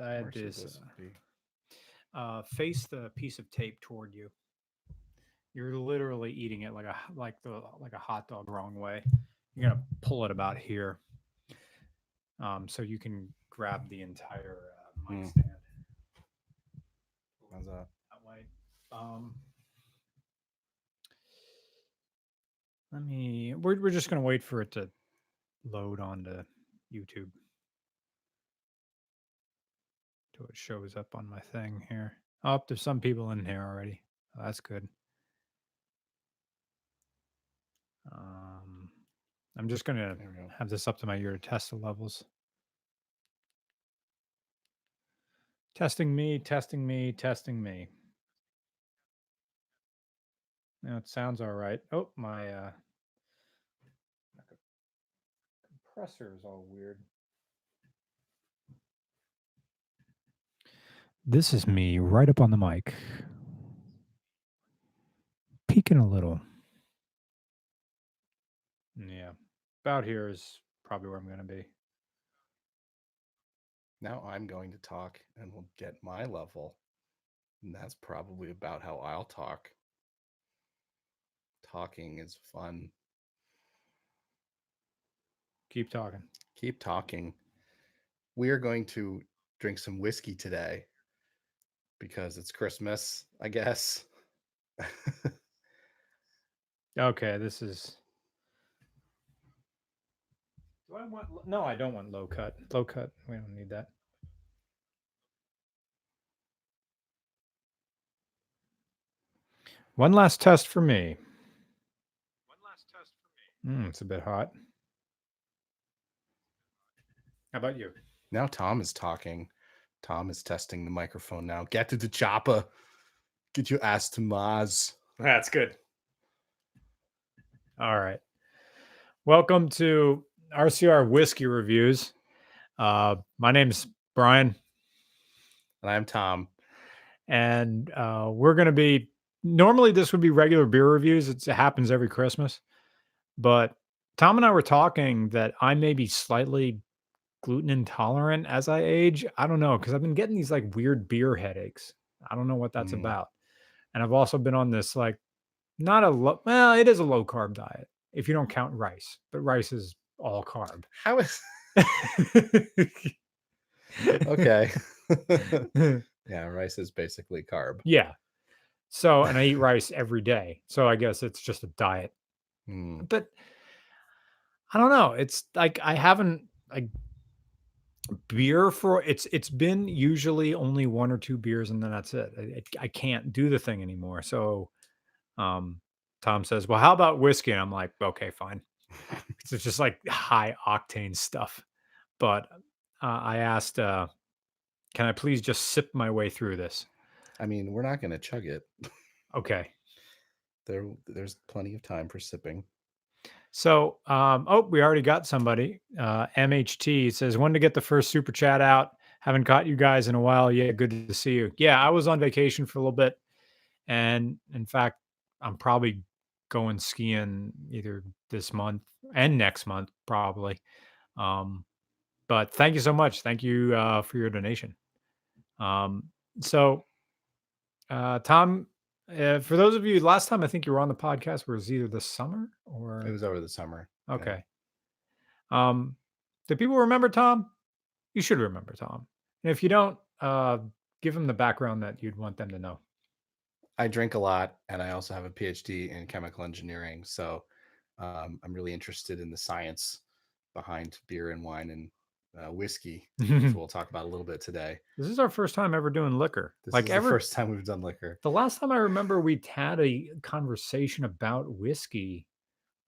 I had this. Face the piece of tape toward you. You're literally eating it like a hot dog wrong way. You're gonna pull it about here, so you can grab the entire mic stand. How's that? That way. Um, Let me. We're just gonna wait for it to load onto YouTube till it shows up on my thing here. Oh, there's some people in here already. Oh, that's good. Um, I'm just gonna have this up to my ear to test the levels. Testing me, testing me, testing me. Now it sounds all right. Oh, my compressor is all weird. This is me right up on the mic. Peeking a little. Yeah. About here is probably where I'm going to be. Now I'm going to talk and we'll get my level. And that's probably about how I'll talk. Talking is fun. Keep talking. Keep talking. We are going to drink some whiskey today because it's Christmas, I guess. Okay, this is. Do I want? No, I don't want low cut. Low cut. We don't need that. One last test for me. It's a bit hot. How about you? Now Tom is talking. Tom is testing the microphone now. Get to the chopper. Get your ass to Mars. That's good. All right. Welcome to RCR Whiskey Reviews. My name's Brian. And I'm Tom. And we're going to be, normally this would be regular beer reviews. It happens every Christmas. But Tom and I were talking that I may be slightly gluten intolerant as I age. I don't know, because I've been getting these like weird beer headaches. I don't know what that's about. And I've also been on this like, not a low, well, it is a low carb diet if you don't count rice, but rice is all carb. How is okay? Yeah, rice is basically carb. Yeah. So, and I eat rice every day. So I guess it's just a diet. But I don't know. It's like I haven't like beer for it's been usually only 1 or 2 beers and then that's it. I can't do the thing anymore. So Tom says, "Well, how about whiskey?" And I'm like, "Okay, fine." It's just like high octane stuff. But I asked, "Can I please just sip my way through this?" I mean, we're not going to chug it. Okay. There's plenty of time for sipping. So, we already got somebody. MHT says, "Wanted to get the first super chat out. Haven't caught you guys in a while. Yeah, good to see you." Yeah, I was on vacation for a little bit, and in fact, I'm probably going skiing either this month and next month, probably. But thank you so much. Thank you for your donation. So, Tom, for those of you, last time I think you were on the podcast was either this summer or it was over the summer. Okay. Yeah. Do people remember Tom? You should remember Tom. And if you don't, give them the background that you'd want them to know. I drink a lot, and I also have a PhD in chemical engineering. So I'm really interested in the science behind beer and wine and whiskey, which we'll talk about a little bit today. This is our first time ever doing liquor. This is the first time we've done liquor. The last time I remember we had a conversation about whiskey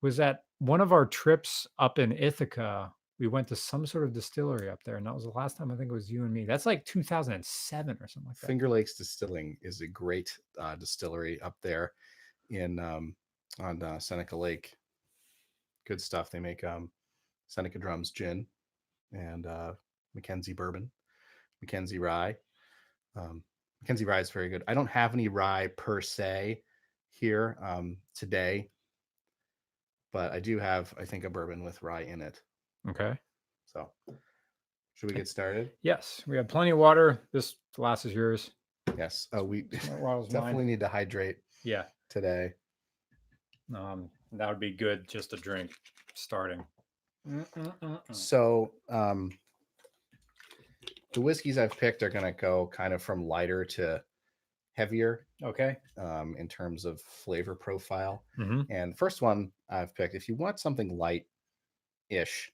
was at one of our trips up in Ithaca. We went to some sort of distillery up there, and that was the last time I think it was you and me. That's like 2007 or something like that. Finger Lakes Distilling is a great distillery up there in on Seneca Lake. Good stuff. They make Seneca Drums gin and Mackenzie bourbon, Mackenzie rye. Mackenzie rye is very good. I don't have any rye per se here today, but I do have, I think, a bourbon with rye in it. Okay. So Should we get started? Yes, we have plenty of water. This glass is yours. Yes. Oh, we Water's definitely mine. need to hydrate Yeah, today. that would be good just to drink starting. So, the whiskeys I've picked are going to go kind of from lighter to heavier. Okay. In terms of flavor profile. Mm-hmm. And first one I've picked, if you want something light-ish,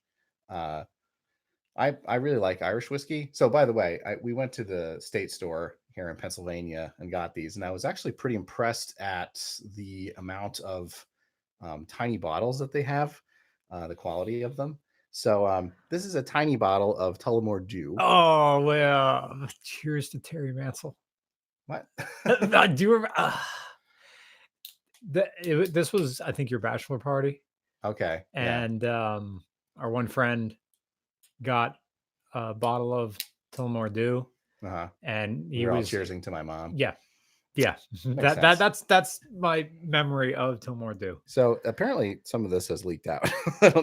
I really like Irish whiskey. So by the way, we went to the state store here in Pennsylvania and got these, and I was actually pretty impressed at the amount of tiny bottles that they have, the quality of them. So this is a tiny bottle of Tullamore Dew. Oh, well, cheers to Terry Mansell. What? I do remember. This was, I think, your bachelor party. Okay. And our one friend got a bottle of Tullamore Dew. Uh-huh. And we were all cheersing to my mom. Yeah. That's my memory of Tullamore Dew. So apparently some of this has leaked out.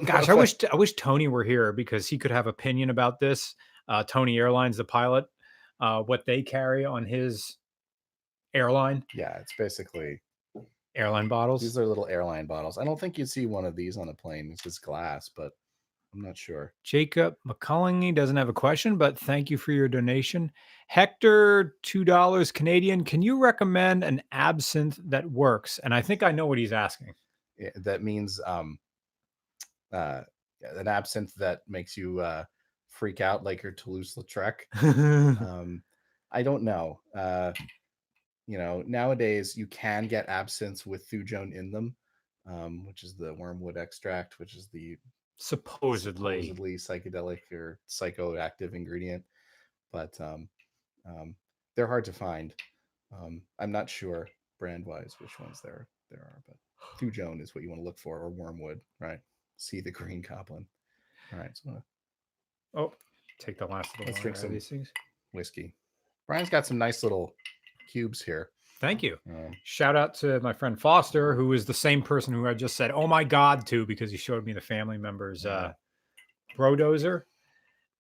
Gosh, I wish Tony were here because he could have opinion about this. Tony Airlines, the pilot, what they carry on his airline. Yeah, it's basically airline bottles. These are little airline bottles. I don't think you'd see one of these on a plane. It's just glass, but I'm not sure. Jacob Macallan doesn't have a question, but thank you for your donation. Hector, $2 Canadian. Can you recommend an absinthe that works? And I think I know what he's asking. Yeah, that means an absinthe that makes you freak out like your Toulouse-Lautrec. I don't know. Nowadays you can get absinthes with thujone in them, which is the wormwood extract, which is the supposedly psychedelic or psychoactive ingredient, but they're hard to find. I'm not sure brand wise which ones there are, but thujone is what you want to look for, or wormwood, right? See the green goblin. All right, so take the last of the let's drink some these things. Whiskey. Brian's got some nice little cubes here. Thank you. Shout out to my friend Foster, who is the same person who I just said, "Oh my God," to, because he showed me the family members Brodozer,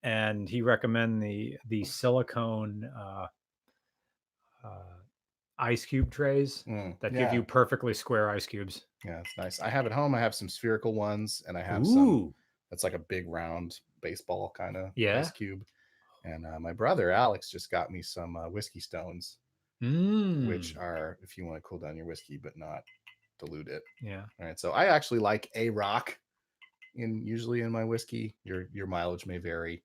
and he recommended the silicone ice cube trays that give you perfectly square ice cubes. Yeah, it's nice. I have at home. I have some spherical ones, and I have some that's like a big round baseball kind of ice cube. And my brother Alex just got me some whiskey stones. Which are, if you want to cool down your whiskey but not dilute it. Yeah. All right. So I actually like a rock usually in my whiskey. Your mileage may vary,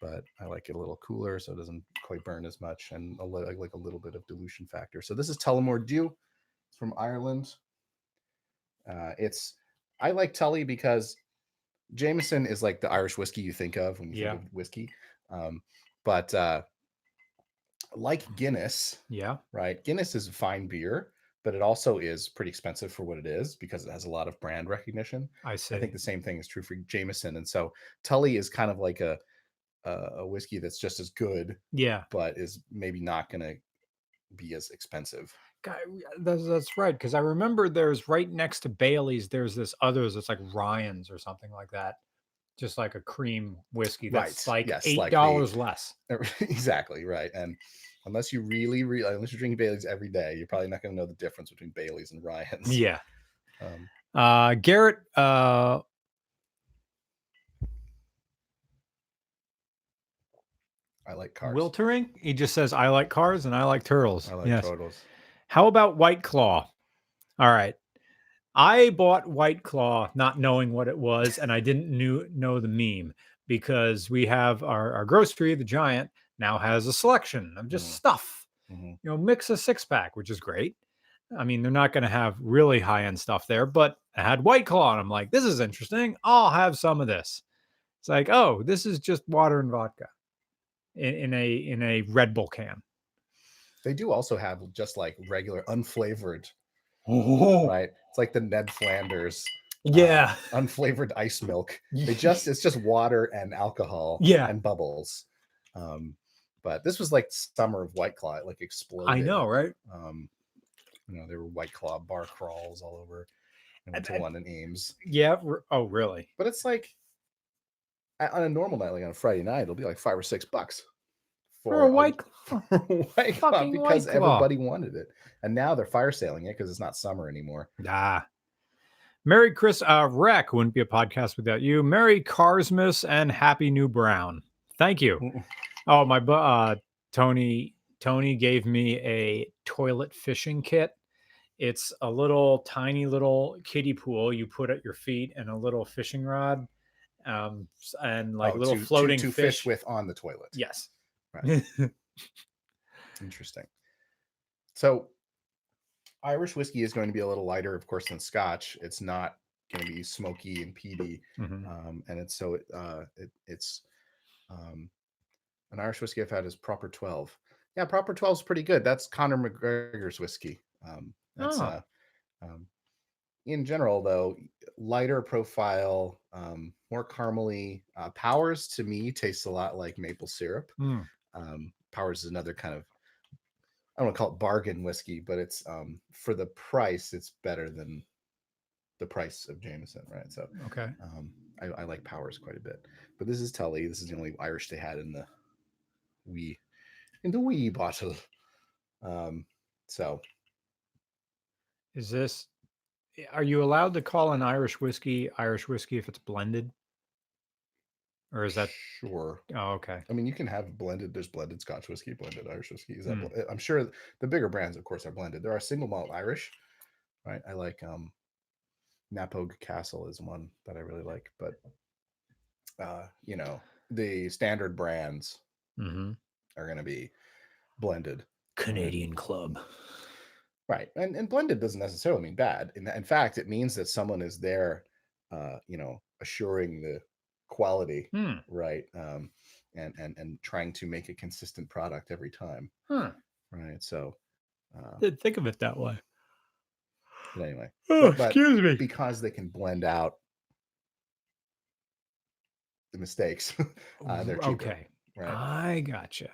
but I like it a little cooler so it doesn't quite burn as much, and I like a little bit of dilution factor. So this is Tullamore Dew. It's from Ireland. I like Tully because Jameson is like the Irish whiskey you think of when you think of whiskey. But like Guinness, right? Guinness is a fine beer, but it also is pretty expensive for what it is because it has a lot of brand recognition. I see. I think the same thing is true for Jameson, and so Tully is kind of like a whiskey that's just as good, but is maybe not going to be as expensive. God, that's right, because I remember there's right next to Bailey's, there's this others that's like Ryan's or something like that. Just like a cream whiskey that's like $8 less. Exactly, right. And unless you unless you're drinking Bailey's every day, you're probably not going to know the difference between Bailey's and Ryan's. Yeah. Garrett, I like cars. Wiltering, he just says, I like cars and I like turtles. I like turtles. How about White Claw? All right. I bought White Claw not knowing what it was, and I didn't know the meme, because we have our grocery, the Giant, now has a selection of just stuff. Mix a 6-pack, which is great. I mean, they're not going to have really high-end stuff there, but I had White Claw, and I'm like, this is interesting. I'll have some of this. It's like, oh, this is just water and vodka in a Red Bull can. They do also have just like regular unflavored. Right, it's like the Ned Flanders unflavored ice milk. It's just water and alcohol and bubbles. But this was like summer of White Claw. It like exploded. I know, right? There were White Claw bar crawls all over. I went to one in Ames. Yeah. Oh, really? But it's like on a normal night, like on a Friday night, it'll be like $5 or $6 For a for a White Claw. for a White Claw Fucking because White Claw. everybody wanted it, and now they're fire sailing it because it's not summer anymore. Ah. Merry Christmas, Rec wouldn't be a podcast without you. Merry Carsmas and Happy New Brown. Thank you. Oh, my Tony gave me a toilet fishing kit. It's a little tiny little kiddie pool you put at your feet and a little fishing rod, and like little floating to fish with on the toilet. Yes. Right. Interesting. So Irish whiskey is going to be a little lighter, of course, than Scotch. It's not going to be smoky and peaty, and it's an Irish whiskey I've had is Proper 12. Yeah, Proper 12 is pretty good. That's Conor McGregor's whiskey. In general, though, lighter profile, more caramely. Powers to me tastes a lot like maple syrup. Powers is another kind of, I don't want to call it bargain whiskey, but it's for the price, it's better than the price of Jameson, right? So okay, I like Powers quite a bit, but this is Tully. This is the only Irish they had in the wee bottle. So is this? Are you allowed to call an Irish whiskey if it's blended? Or is that sure? Oh, okay. I mean, you can have blended. There's blended Scotch whiskey, blended Irish whiskey. Is that? I'm sure the bigger brands, of course, are blended. There are single malt Irish, right? I like Laphroaig Castle is one that I really like, but the standard brands are going to be blended. Canadian Club. Right. And blended doesn't necessarily mean bad. In fact, it means that someone is there, assuring the quality, right? And trying to make a consistent product every time. Right. So didn't think of it that way. But anyway. Excuse me. Because they can blend out the mistakes, they're cheaper. Okay. Right. I gotcha.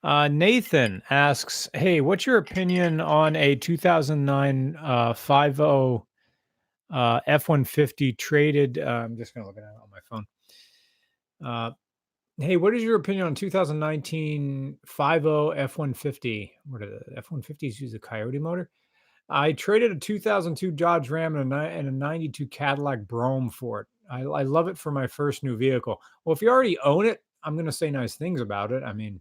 Nathan asks, hey, what's your opinion on a 2009 50 F-150 traded? I'm just going to look at it on my phone. Hey, what is your opinion on 2019 50 F-150? What are the F-150s use a Coyote motor? I traded a 2002 Dodge Ram and a 92 Cadillac Brougham for it. I love it for my first new vehicle. Well, if you already own it, I'm going to say nice things about it. I mean,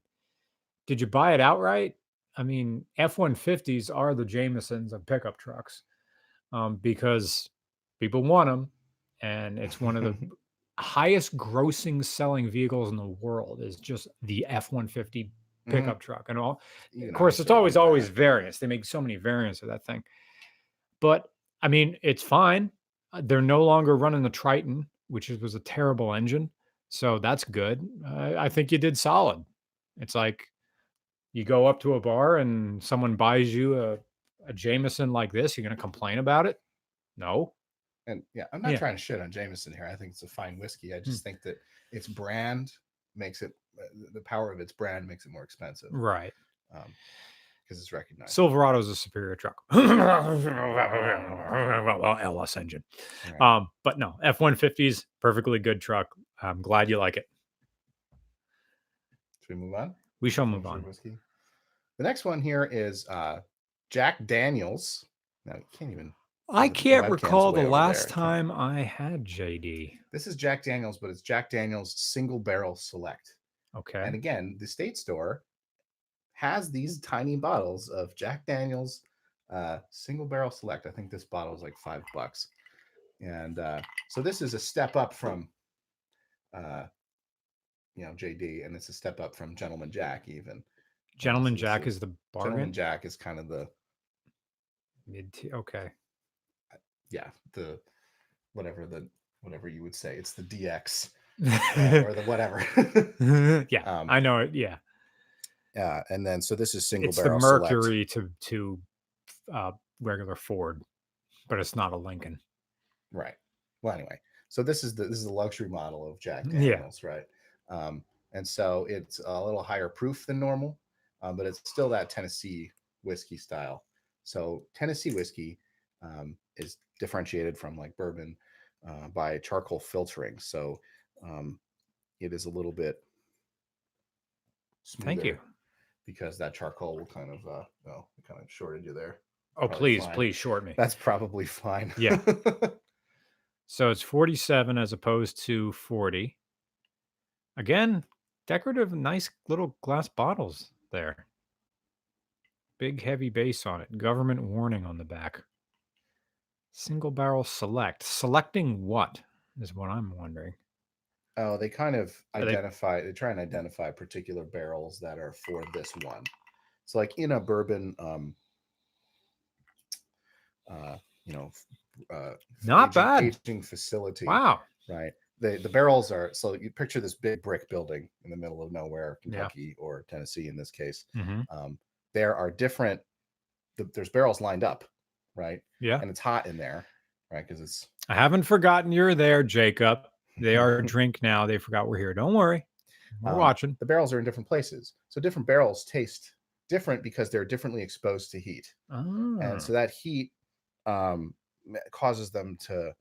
did you buy it outright? I mean, F-150s are the Jamesons of pickup trucks, because people want them, and it's one of the highest grossing selling vehicles in the world is just the F-150 pickup truck. And all, of course, it's always variants. They make so many variants of that thing. But I mean, it's fine. They're no longer running the Triton, which was a terrible engine. So that's good. I think you did solid. It's like you go up to a bar and someone buys you a Jameson like this. You're going to complain about it? No. And yeah, I'm not trying to shit on Jameson here. I think it's a fine whiskey. I just think that its brand makes it, the power of its brand makes it more expensive. Right. Because it's recognized. Silverado is a superior truck. Well, LS engine. Right. But no, F-150s, perfectly good truck. I'm glad you like it. Should we move on? We shall move on. Whiskey. The next one here is Jack Daniels. Now, you can't even... I can't recall the last time I had JD. This is Jack Daniels, but it's Jack Daniels Single Barrel Select. Okay. And again, the State Store has these tiny bottles of Jack Daniels Single Barrel Select. I think this bottle is like $5. And so this is a step up from, JD, and it's a step up from Gentleman Jack even. Gentleman Jack is the bargain? Gentleman Jack is kind of the... mid-tier. Okay. Yeah, the whatever you would say. It's the DX or the whatever. Yeah, I know it. Yeah. And then so this is single it's barrel. It's the Mercury to regular Ford, but it's not a Lincoln. Right. Well, anyway, so this is the luxury model of Jack Daniels, right? And so it's a little higher proof than normal, but it's still that Tennessee whiskey style. So Tennessee whiskey is differentiated from like bourbon by charcoal filtering. So it is a little bit Thank you. smoother because that charcoal will kind of it kind of shorted you there. Oh, Probably please, fine. please short me. That's probably fine. Yeah. So it's 47 as opposed to 40. Again, decorative, nice little glass bottles there. Big heavy base on it. Government warning on the back. Single barrel select. Selecting what is what I'm wondering. Oh, they kind of Are they they try and identify particular barrels that are for this one. So like in a bourbon uh, you know, not bad? aging facility, Wow. right? The barrels are, so you picture this big brick building in the middle of nowhere, Yeah. Kentucky or Tennessee in this case. Mm-hmm. There are different. There's barrels lined up, right? Yeah. And it's hot in there, right? Because it's I haven't forgotten you're there, Jacob. They are a drink now. They forgot we're here. Don't worry. We're watching. the barrels are in different places, so different barrels taste different because they're differently exposed to heat, and Oh. so that heat um, causes them to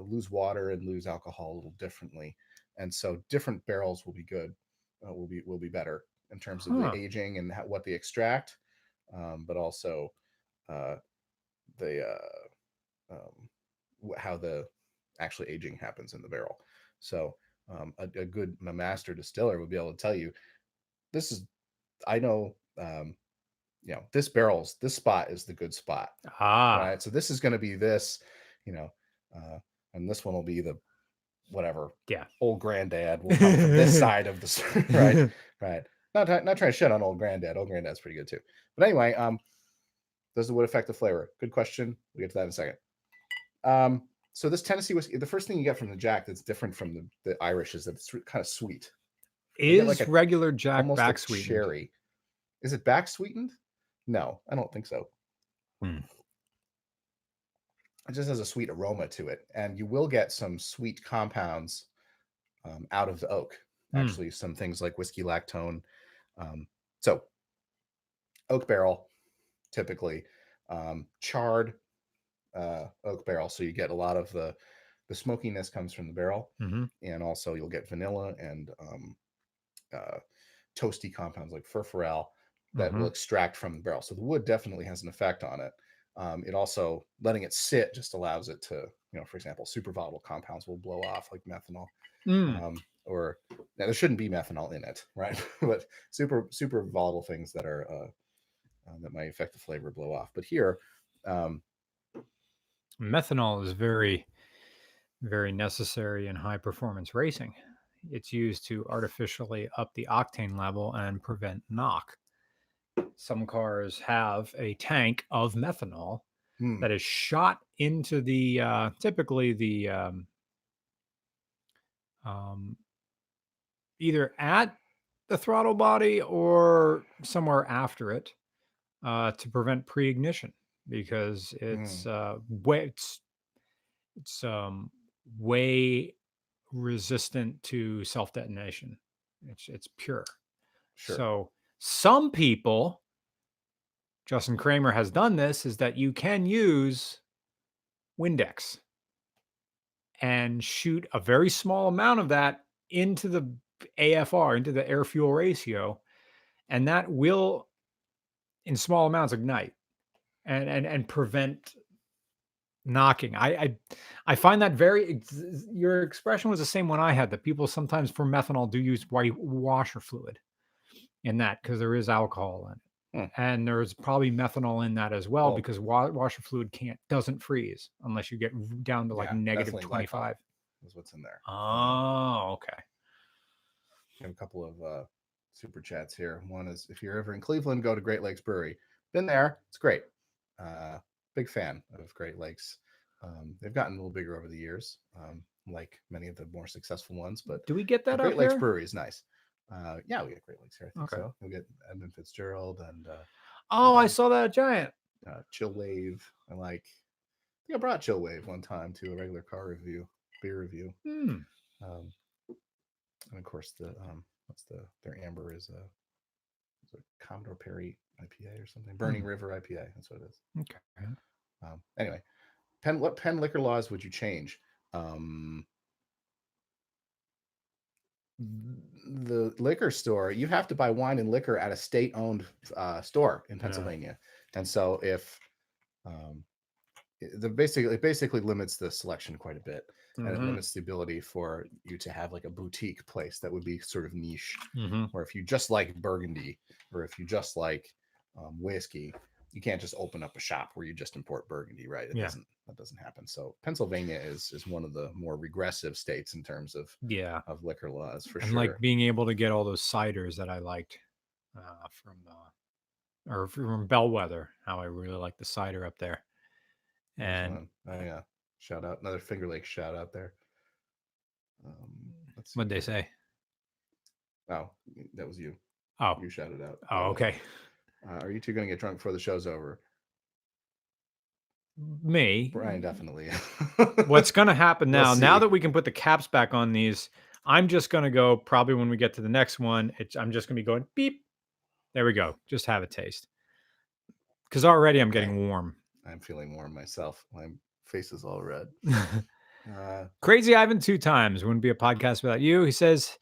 lose water and lose alcohol a little differently, and so different barrels will be good, will be better in terms of the Huh. aging and what they extract, but also uh, the how the actually aging happens in the barrel. So a good master distiller would be able to tell you this is I know this spot is the good spot, Ah. right? So this is going to be this, you know, uh, and this one will be the whatever Yeah. old granddad will come from this side of the right, right. Not trying to shit on old granddad. Old granddad's pretty good too. But anyway, does the wood affect the flavor? Good question. We'll get to that in a second. So this Tennessee whiskey, the first thing you get from the Jack that's different from the Irish is that it's kind of sweet. I get like Is a regular Jack almost a back sweetened? cherry. Is it back sweetened? No, I don't think so. Hmm. It just has a sweet aroma to it, and you will get some sweet compounds out of the oak. Hmm. Actually, some things like whiskey lactone. So oak barrel, typically charred oak barrel, so you get a lot of the smokiness comes from the barrel, Mm-hmm. and also you'll get vanilla and uh, toasty compounds like furfural that Mm-hmm. will extract from the barrel. So the wood definitely has an effect on it. It also letting it sit just allows it to, for example, super volatile compounds will blow off like methanol, Mm. or now there shouldn't be methanol in it, right? But super volatile things that are that might affect the flavor blow off. But here, um, Methanol is very, very necessary in high performance racing. It's used to artificially up the octane level and prevent knock. Some cars have a tank of methanol hmm, that is shot into the typically the um, either at the throttle body or somewhere after it to prevent pre-ignition because hmm, it's way resistant to self detonation. It's pure. sure, So some people, Justin Kramer has done this, is that you can use Windex and shoot a very small amount of that into the AFR, into the air fuel ratio, and that will, in small amounts, ignite and prevent knocking. I find that very. Your expression was the same one I had. That people sometimes for methanol do use white washer fluid in that because there is alcohol in it. hmm. And there's probably methanol in that as well Well, because washer fluid doesn't freeze unless you get down to like yeah, negative ethylene glycol 25. is what's in there. Oh, okay. We have a couple of super chats here. One is if you're ever in Cleveland, go to Great Lakes Brewery. Been there. It's great. Uh, Big fan of Great Lakes. They've gotten a little bigger over the years, like many of the more successful ones. But Do we get that up Great Lakes here? Brewery is nice. Yeah, we get Great Lakes here. I think Okay. so. We'll get Edmund Fitzgerald and Oh, I saw that giant. Chill Wave. I think I brought Chill Wave one time to a regular beer review. Hmm. Um, and of course what's their amber is a Commodore Perry IPA or something. Burning River IPA. That's what it is. Okay. Anyway, what Penn liquor laws would you change? Um, the liquor store, you have to buy wine and liquor at a state-owned store in Yeah. Pennsylvania, and so if it basically limits the selection quite a bit, and it limits the ability for you to have like a boutique place that would be sort of niche, or if you just like Burgundy, or if you just like whiskey, you can't just open up a shop where you just import Burgundy, right? That doesn't happen. So Pennsylvania is one of the more regressive states in terms of liquor laws, for and sure. like being able to get all those ciders that I liked from Bellwether. How I really like the cider up there. And oh yeah, shout out, another Finger Lakes shout out there. Let's see. What'd they say? Oh, that was you. Oh, you shouted out. Oh, okay. Are you two going to get drunk before the show's over? Me. Brian, definitely. What's going to happen now? Now that we can put the caps back on these, I'm just going to go. Probably when we get to the next one, I'm just going to be going beep. There we go. Just have a taste. Because already I'm getting warm. I'm feeling warm myself. My face is all red. Crazy Ivan 2 times. Wouldn't be a podcast without you. He says,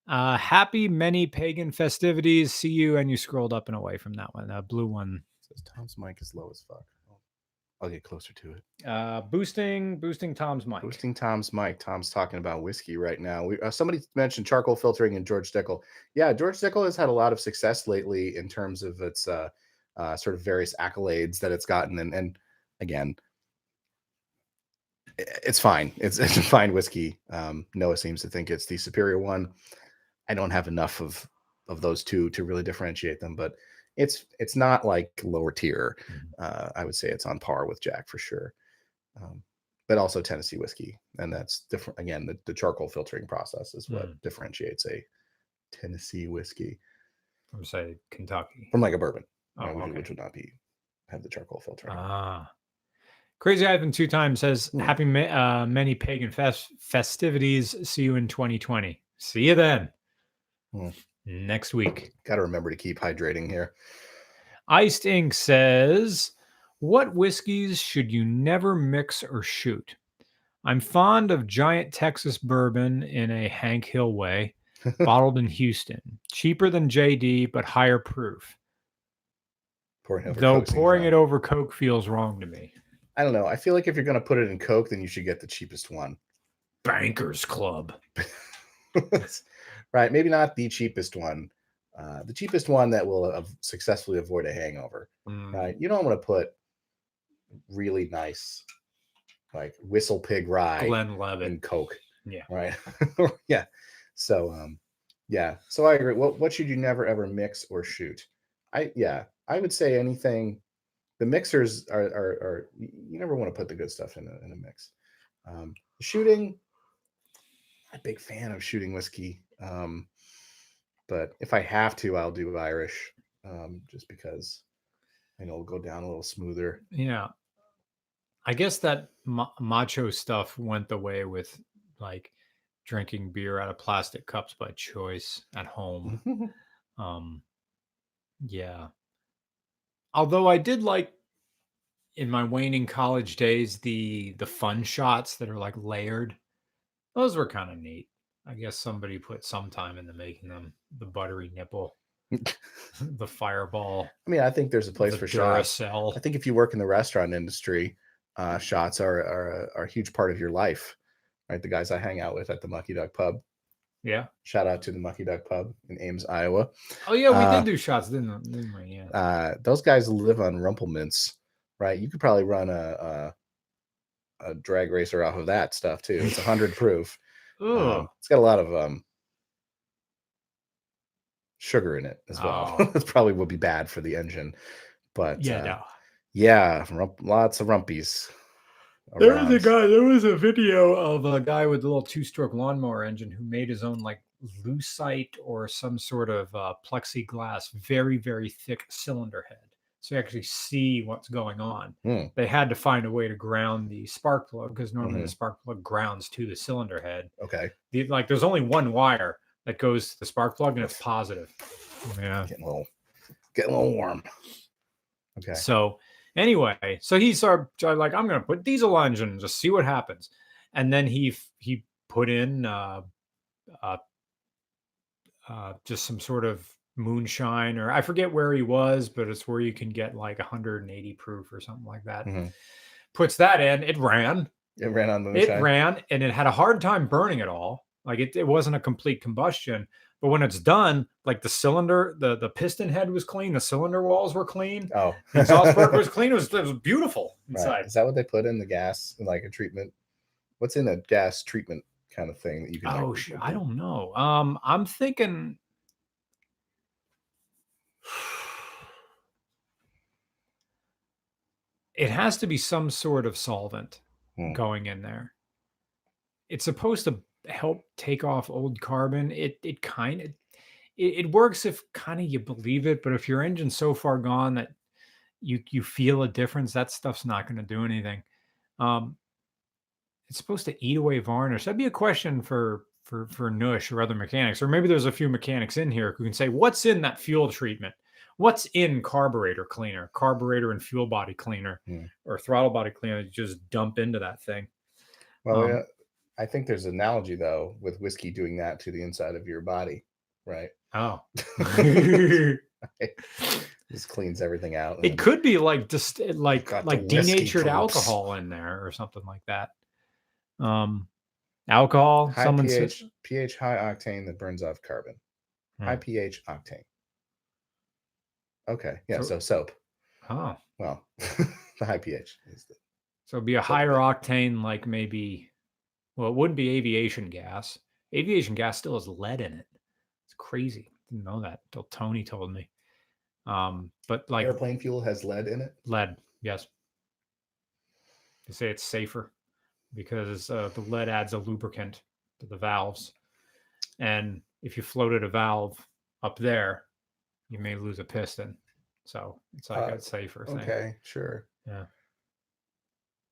happy many pagan festivities. See you. And you scrolled up and away from that one. That blue one. Says Tom's mic is low as fuck. I'll get closer to it. Boosting Tom's mic. Boosting Tom's mic. Tom's talking about whiskey right now. Somebody mentioned charcoal filtering and George Dickel. Yeah, George Dickel has had a lot of success lately in terms of its sort of various accolades that it's gotten. And again, it's fine. It's a fine whiskey. Noah seems to think it's the superior one. I don't have enough of those two to really differentiate them, but it's not like lower tier. I would say it's on par with Jack for sure. But also Tennessee whiskey, and that's different. Again, the charcoal filtering process is what differentiates a Tennessee whiskey from, say, Kentucky, from like a bourbon, which would not have the charcoal filtering. Crazy Ivan 2 times says, happy many pagan festivities. See you in 2020. See you then. Next week. Got to remember to keep hydrating here. Iced Ink says, what whiskeys should you never mix or shoot? I'm fond of Giant Texas bourbon in a Hank Hill way, bottled in Houston. Cheaper than JD, but higher proof. Pouring it over Coke feels wrong to me. I don't know. I feel like if you're going to put it in Coke, then you should get the cheapest one. Bankers Club. Right. Maybe not the cheapest one. The cheapest one that will successfully avoid a hangover. Right. You don't want to put really nice, like Whistle Pig Rye in Coke. Yeah. Right. Yeah. So, So I agree. What should you never ever mix or shoot? I would say anything. The mixers are you never want to put the good stuff in a mix. Shooting, I'm a big fan of shooting whiskey. But if I have to, I'll do Irish, just because I know it'll go down a little smoother. Yeah. I guess that macho stuff went the way with like drinking beer out of plastic cups by choice at home. Yeah. Although I did like in my waning college days the fun shots that are like layered. Those were kind of neat. I guess somebody put some time into making them. The buttery nipple, the fireball. I mean, I think there's a place for shots. I think if you work in the restaurant industry, shots are a huge part of your life, right? The guys I hang out with at the Mucky Duck Pub. Yeah. Shout out to the Mucky Duck Pub in Ames, Iowa. Oh yeah, we did do shots, didn't we? Yeah. Those guys live on Rumplemints, right? You could probably run a drag racer off of that stuff too. It's 100 proof. It's got a lot of sugar in it as well. It probably would be bad for the engine, but lots of rumpies. There was a video of a guy with a little 2-stroke lawnmower engine who made his own like lucite or some sort of plexiglass, very, very thick cylinder head. So you actually see what's going on. They had to find a way to ground the spark plug because normally the spark plug grounds to the cylinder head. Okay. There's only one wire that goes to the spark plug and it's positive. Yeah. Getting a little warm. Okay. So anyway, he started like, I'm going to put diesel engine and just see what happens. And then he put in just some sort of moonshine, or I forget where he was, but it's where you can get like 180 proof or something like that. Mhm. Puts that in, it ran. It ran on It moonshine. ran, and it had a hard time burning it all. Like it wasn't a complete combustion, but when it's done, like the cylinder, the piston head was clean, the cylinder walls were clean, Oh, the exhaust work was clean. It was beautiful inside. right. Is that what they put in the gas, like a treatment? What's in a gas treatment kind of thing that you can? Oh, I don't know. I'm thinking. It has to be some sort of solvent going in there. It's supposed to help take off old carbon. It kind of it works if kind of you believe it, but if your engine's so far gone that you feel a difference, that stuff's not going to do anything. Um, it's supposed to eat away varnish. That'd be a question for Nush or other mechanics, or maybe there's a few mechanics in here who can say what's in that fuel treatment. What's in carburetor cleaner, carburetor and fuel body cleaner, or throttle body cleaner? You just dump into that thing. Well, I think there's an analogy though with whiskey doing that to the inside of your body, right? Oh, This cleans everything out. It could be like just like denatured poops. alcohol in there or something like that. Alcohol, high pH high octane that burns off carbon. High pH octane. Okay, yeah. So soap. Oh, well, the high pH is the. So it'd be a higher octane, like maybe. Well, it wouldn't be aviation gas. Aviation gas still has lead in it. It's crazy. Didn't know that until Tony told me. But like airplane fuel has lead in it. Lead, yes. They say it's safer because the lead adds a lubricant to the valves, and if you floated a valve up there, you may lose a piston. So it's like a safer thing. Okay, sure. Yeah.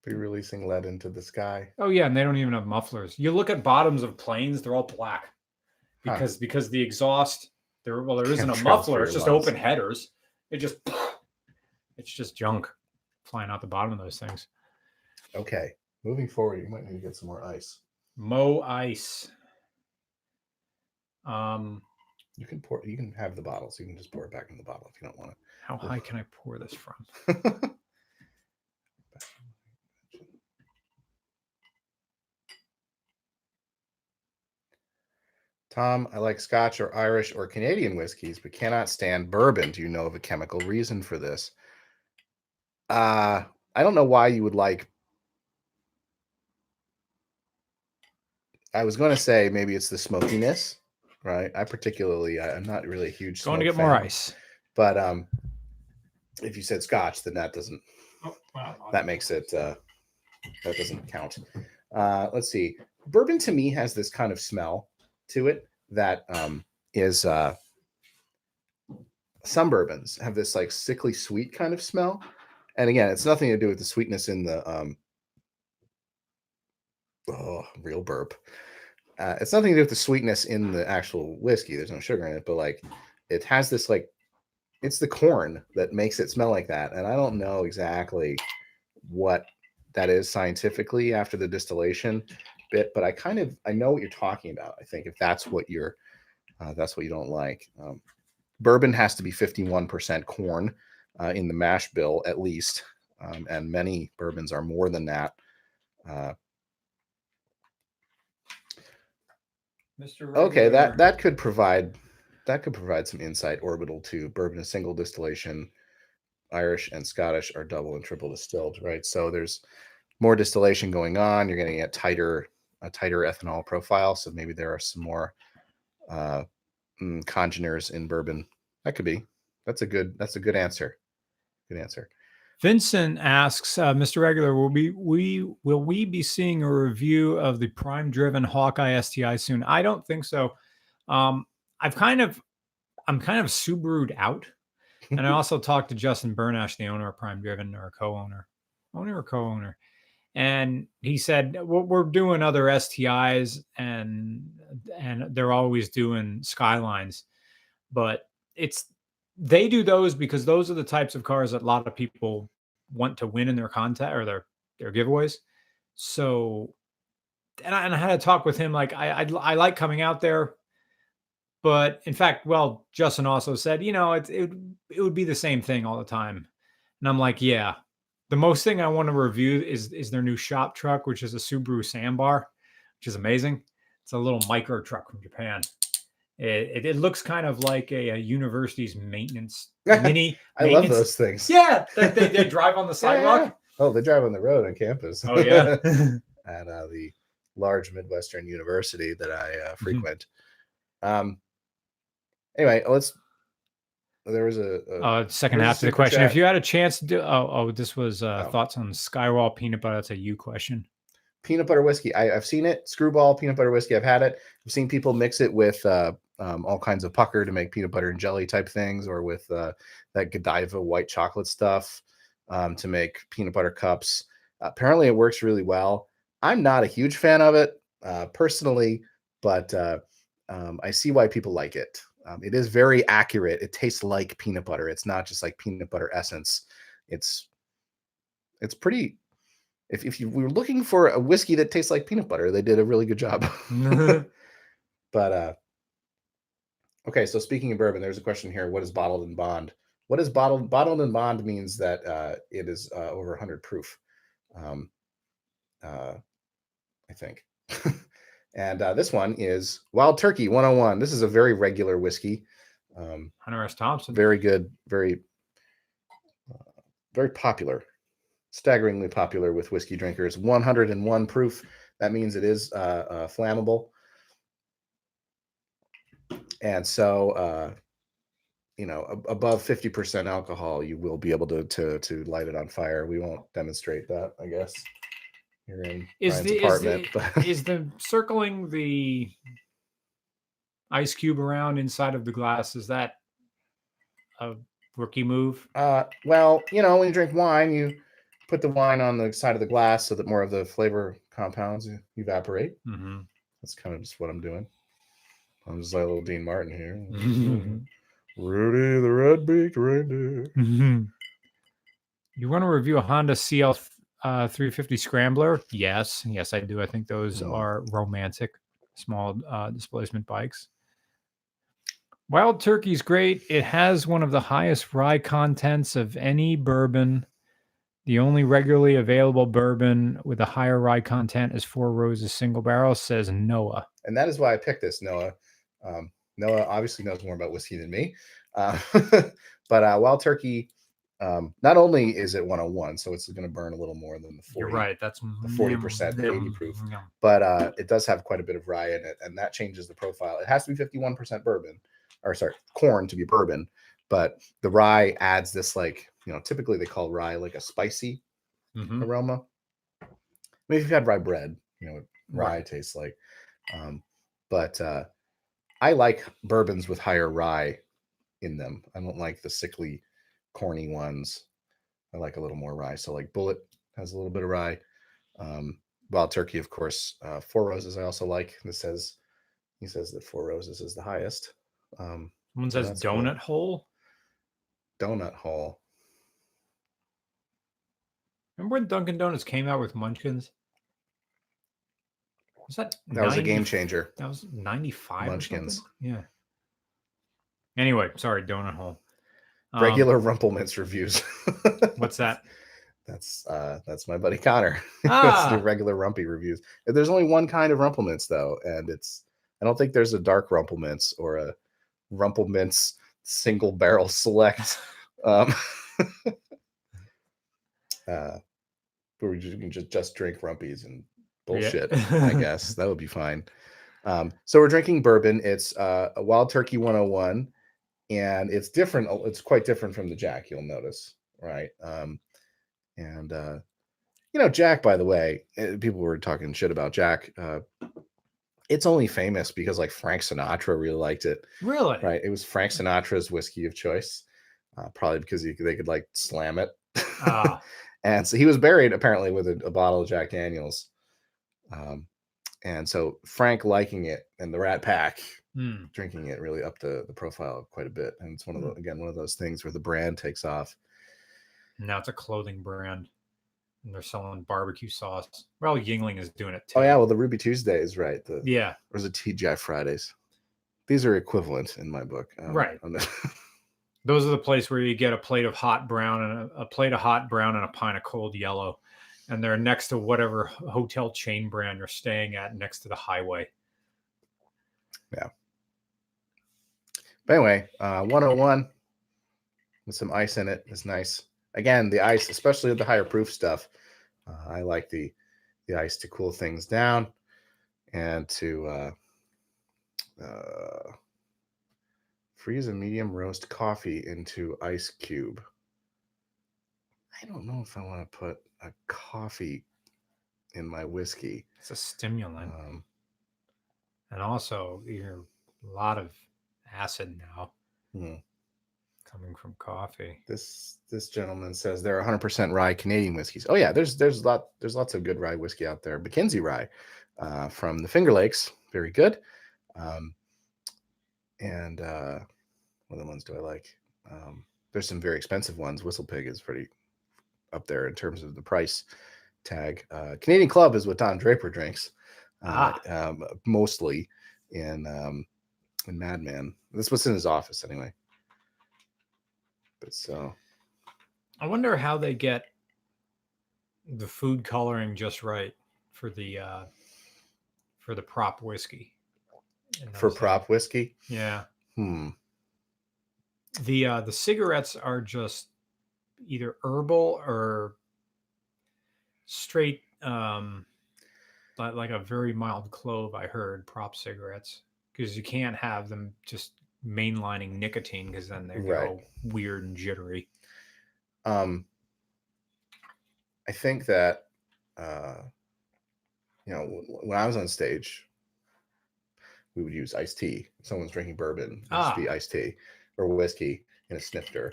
Be releasing lead into the sky. Oh yeah, and they don't even have mufflers. You look at bottoms of planes; they're all black because the exhaust there isn't a muffler. It's just open headers. It's just junk flying out the bottom of those things. Okay, moving forward, you might need to get some more ice. Mo ice. You can have the bottles. You can just pour it back in the bottle if you don't want it. How high can I pour this from? Tom, I like Scotch or Irish or Canadian whiskeys, but cannot stand bourbon. Do you know of a chemical reason for this? I don't know why you would like. I was going to say maybe it's the smokiness, right? I'm not really a huge going to get more ice, but if you said Scotch, then that doesn't. That makes it that doesn't count. Let's see. Bourbon to me has this kind of smell to it that is some bourbons have this like sickly sweet kind of smell, and again, it's nothing to do with the sweetness in the real burp. It's nothing to do with the sweetness in the actual whiskey. There's no sugar in it, but like it has this like it's the corn that makes it smell like that, and I don't know exactly what that is scientifically after the distillation bit, but I know what you're talking about. I think if that's what you don't like. Bourbon has to be 51% corn in the mash bill at least, and many bourbons are more than that. Okay, that could provide some insight. Orbital to bourbon is single distillation. Irish and Scottish are double and triple distilled, right? So there's more distillation going on. You're getting a tighter ethanol profile. So maybe there are some more congeners in bourbon. That could be. That's a good answer. Good answer. Vincent asks, Mr. Regular, will we be seeing a review of the Prime Driven Hawkeye STI soon? I don't think so. I'm kind of Subaru'd out. And I also talked to Justin Bernash, the owner of Prime Driven, or co-owner. And he said, we're doing other STIs and they're always doing Skylines, but they do those because those are the types of cars that a lot of people want to win in their contest or their giveaways. So, and I had a talk with him. Like I like coming out there. But in fact, well, Justin also said, it would be the same thing all the time. And I'm like, yeah. The most thing I want to review is their new shop truck, which is a Subaru Sandbar, which is amazing. It's a little micro truck from Japan. It looks kind of like a university's maintenance mini I love maintenance. those things. Yeah, they drive on the sidewalk. Yeah. Oh, they drive on the road on campus. Oh yeah, at the large Midwestern university that I frequent. Anyway, there was a second there's a half of the super question. chat. If you had a chance to do, this was thoughts on Skywall peanut butter. That's a you question. Peanut butter whiskey. I've seen it. Screwball peanut butter whiskey. I've had it. I've seen people mix it with all kinds of pucker to make peanut butter and jelly type things, or with that Godiva white chocolate stuff to make peanut butter cups. Apparently, it works really well. I'm not a huge fan of it personally, but I see why people like it. It is very accurate. It tastes like peanut butter. It's not just like peanut butter essence. It's pretty. If you were looking for a whiskey that tastes like peanut butter, they did a really good job. But okay, so speaking of bourbon, there's a question here. What is bottled and bond? What is bottled? Bottled and bond means that it is over 100 proof, I think. And this one is Wild Turkey 101. This is a very regular whiskey. Hunter S. Thompson. Very good, very popular. Staggeringly popular with whiskey drinkers. 101 proof. That means it is flammable. And so, above 50% alcohol, you will be able to light it on fire. We won't demonstrate that, I guess. You're in Ryan's apartment. Is the circling the ice cube around inside of the glass, is that a rookie move? Well, when you drink wine, you put the wine on the side of the glass so that more of the flavor compounds evaporate. Mm-hmm. That's kind of just what I'm doing. I'm just like a little Dean Martin here. Rudy the Red-Beaked Reindeer. You want to review a Honda CL 350 Scrambler? Yes, I do. I think those are romantic, small displacement bikes. Wild Turkey's great. It has one of the highest rye contents of any bourbon. The only regularly available bourbon with a higher rye content is Four Roses Single Barrel, says Noah. And that is why I picked this, Noah. Noah obviously knows more about whiskey than me. But Wild Turkey, not only is it 101, so it's going to burn a little more than the 40. You're right. That's the 40%, the 80 proof. But it does have quite a bit of rye in it, and that changes the profile. It has to be 51% bourbon, corn to be bourbon. But the rye adds this, typically they call rye like a spicy aroma. I mean, if you've had rye bread, what rye tastes like. But I like bourbons with higher rye in them. I don't like the sickly, corny ones. I like a little more rye. So like Bullet has a little bit of rye. Wild Turkey, of course. Four Roses I also like. He says that Four Roses is the highest. Someone says Donut Hole. Donut Hole. Remember when Dunkin' Donuts came out with Munchkins? Was that was a game changer. That was 95. Munchkins. Yeah. Anyway, sorry, Donut Hole. Regular Rumplemints reviews. What's that? That's my buddy Connor. Let's do regular Rumpy reviews. There's only one kind of Rumplemints though, and I don't think there's a dark Rumplemints or a Rumplemints single barrel select. Where you can just drink Rumpies and bullshit. I guess that would be fine. So we're drinking bourbon. It's a Wild Turkey 101, and it's different. It's quite different from the Jack. You'll notice, right? Jack. By the way, people were talking shit about Jack. It's only famous because Frank Sinatra really liked it. Really? Right. It was Frank Sinatra's whiskey of choice. Probably because they could slam it. And so he was buried apparently with a bottle of Jack Daniels. And so Frank liking it and the Rat Pack drinking it really upped the profile quite a bit. And it's one of those things where the brand takes off. Now it's a clothing brand. And they're selling barbecue sauce. Well, Yingling is doing it too. Oh yeah, well the Ruby Tuesdays, right? Yeah. Or was it TGI Fridays? These are equivalent in my book. Right. Those are the place where you get a plate of hot brown and a plate of hot brown and a pint of cold yellow, and they're next to whatever hotel chain brand you're staying at, next to the highway. Yeah. But anyway, 101 with some ice in it is nice. Again, the ice, especially with the higher proof stuff, I like the ice to cool things down and to freeze a medium roast coffee into ice cube. I don't know if I want to put a coffee in my whiskey. It's a stimulant. And also, you hear a lot of acid now coming from coffee. This gentleman says there are 100% rye Canadian whiskeys. Oh yeah, there's lots of good rye whiskey out there. Mackenzie rye from the Finger Lakes, very good. And what other ones do I like? There's some very expensive ones. Whistle Pig is pretty up there in terms of the price tag. Canadian Club is what Don Draper drinks, mostly in Madman. That's what's in his office anyway. But so, I wonder how they get the food coloring just right for the prop whiskey. For prop whiskey, yeah. The cigarettes are just either herbal or straight, like a very mild clove. I heard prop cigarettes, because you can't have them just mainlining nicotine, because then they go weird and jittery. I think that when I was on stage, we would use iced tea. If someone's drinking bourbon, it would be iced tea or whiskey in a snifter.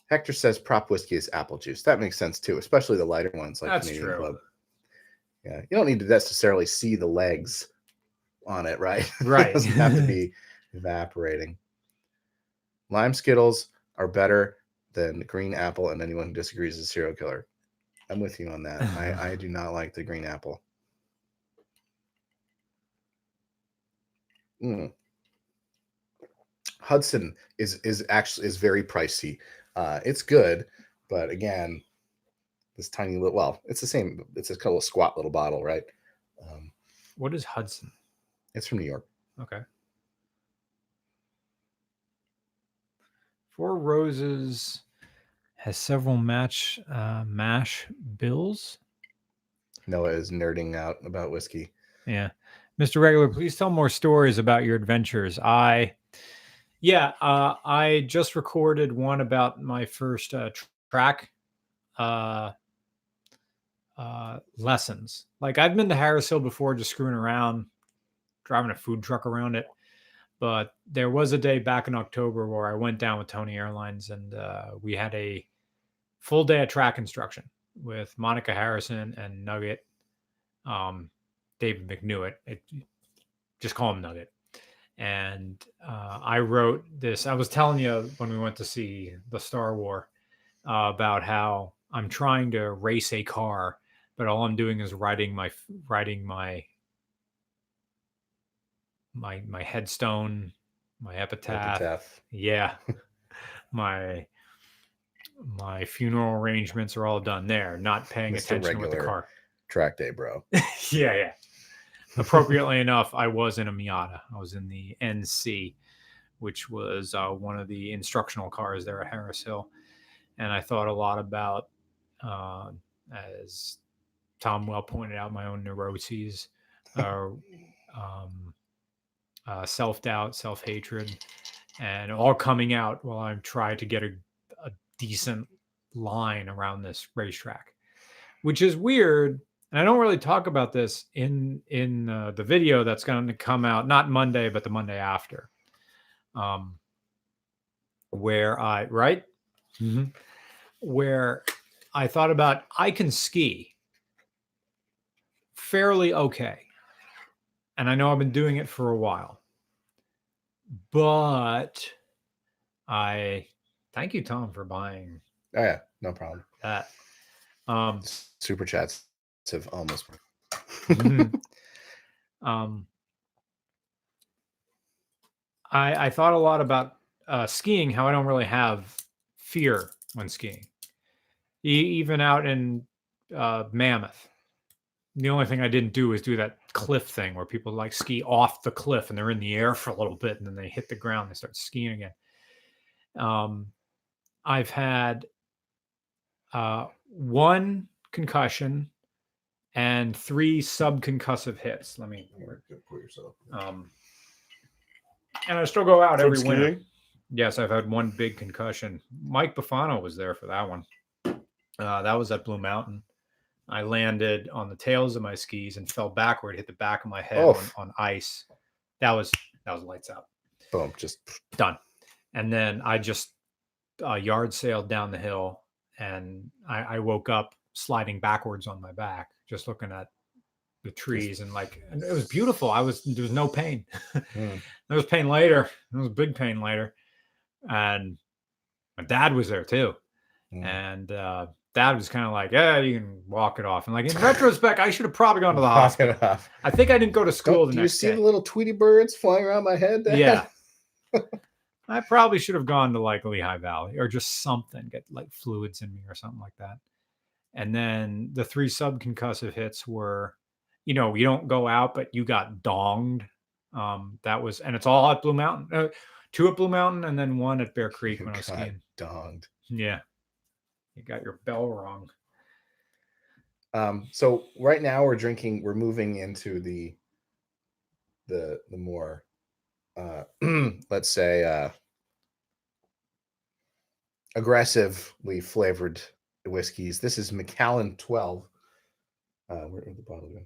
Hector says prop whiskey is apple juice. That makes sense too, especially the lighter ones like Canadian Club. Yeah, you don't need to necessarily see the legs on it, right? Right. It doesn't have to be evaporating. Lime Skittles are better than green apple, and anyone who disagrees is a serial killer. I'm with you on that. I do not like the green apple. Hudson is very pricey. It's good, but again, this tiny little, well, it's the same. It's a little squat little bottle, right? What is Hudson? It's from New York. Okay. Four Roses has several mash bills. Noah is nerding out about whiskey. Yeah. Mr. Regular, please tell more stories about your adventures. I just recorded one about my first track lessons. Like, I've been to Harris Hill before, just screwing around, driving a food truck around it. But there was a day back in October where I went down with Tony Airlines, and we had a full day of track instruction with Monica Harrison and Nugget, David McNewitt. Just call him Nugget. And I wrote this. I was telling you when we went to see the Star War about how I'm trying to race a car, but all I'm doing is writing my headstone, my epitaph. Yeah. my funeral arrangements are all done there, not paying attention with the car. Track day, bro. Yeah. Appropriately enough, I was in a Miata. I was in the NC, which was one of the instructional cars there at Harris Hill. And I thought a lot about, as Tom well pointed out, my own neuroses, self-doubt, self-hatred, and all coming out while I'm trying to get a decent line around this racetrack, which is weird. And I don't really talk about this in the video that's going to come out, not Monday, but the Monday after, where where I thought about, I can ski fairly okay. And I know I've been doing it for a while, but thank you, Tom, for buying. Oh yeah, no problem. That super chats have almost. I thought a lot about skiing, how I don't really have fear when skiing. Even out in Mammoth, the only thing I didn't do is do that cliff thing where people like ski off the cliff and they're in the air for a little bit and then they hit the ground and they start skiing again. I've had one concussion and 3 subconcussive hits. Let me put yourself. And I still go out From every winter. skiing? Yes, I've had one big concussion. Mike Buffano was there for that one. That was at Blue Mountain. I landed on the tails of my skis and fell backward, hit the back of my head on ice. That was lights out. Boom, just done. And then I just yard sailed down the hill, and I woke up sliding backwards on my back, just looking at the trees, and it was beautiful. There was no pain. There was pain later. There was big pain later, and my dad was there too. And Dad was kind of like, yeah, you can walk it off. And like in retrospect, I should have probably gone to the hospital. I think I didn't go to school the next day. Do you see the little Tweety birds flying around my head? Yeah. I probably should have gone to like Lehigh Valley or just something, get like fluids in me or something like that. And then the 3 subconcussive hits were, you don't go out, but you got donged. And it's all at Blue Mountain. 2 at Blue Mountain and then 1 at Bear Creek when I was skiing. Donged. Yeah. You got your bell wrong. So right now we're moving into the more, let's say, aggressively flavored whiskeys. This is Macallan 12. Where are the bottle going?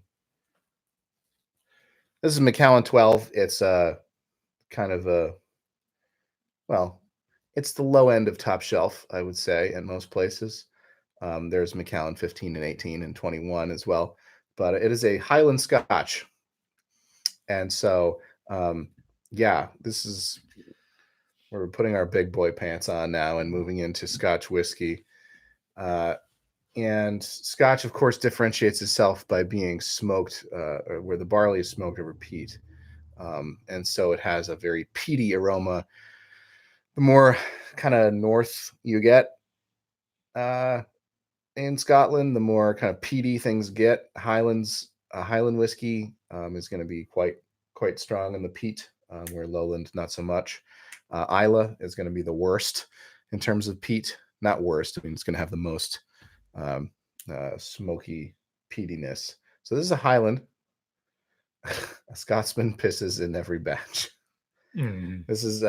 This is Macallan 12. It's kind of it's the low end of top shelf, I would say, in most places. There's Macallan 15 and 18 and 21 as well, but it is a Highland Scotch. And so, this is where we're putting our big boy pants on now and moving into Scotch whiskey. And Scotch, of course, differentiates itself by being smoked, where the barley is smoked over peat. And so it has a very peaty aroma. The more kind of north you get in Scotland, the more kind of peaty things get. Highland whiskey is going to be quite strong in the peat, where Lowland not so much. Islay is going to be the worst in terms of peat. Not worst. I mean, it's going to have the most smoky peatiness. So this is a Highland. A Scotsman pisses in every batch. This is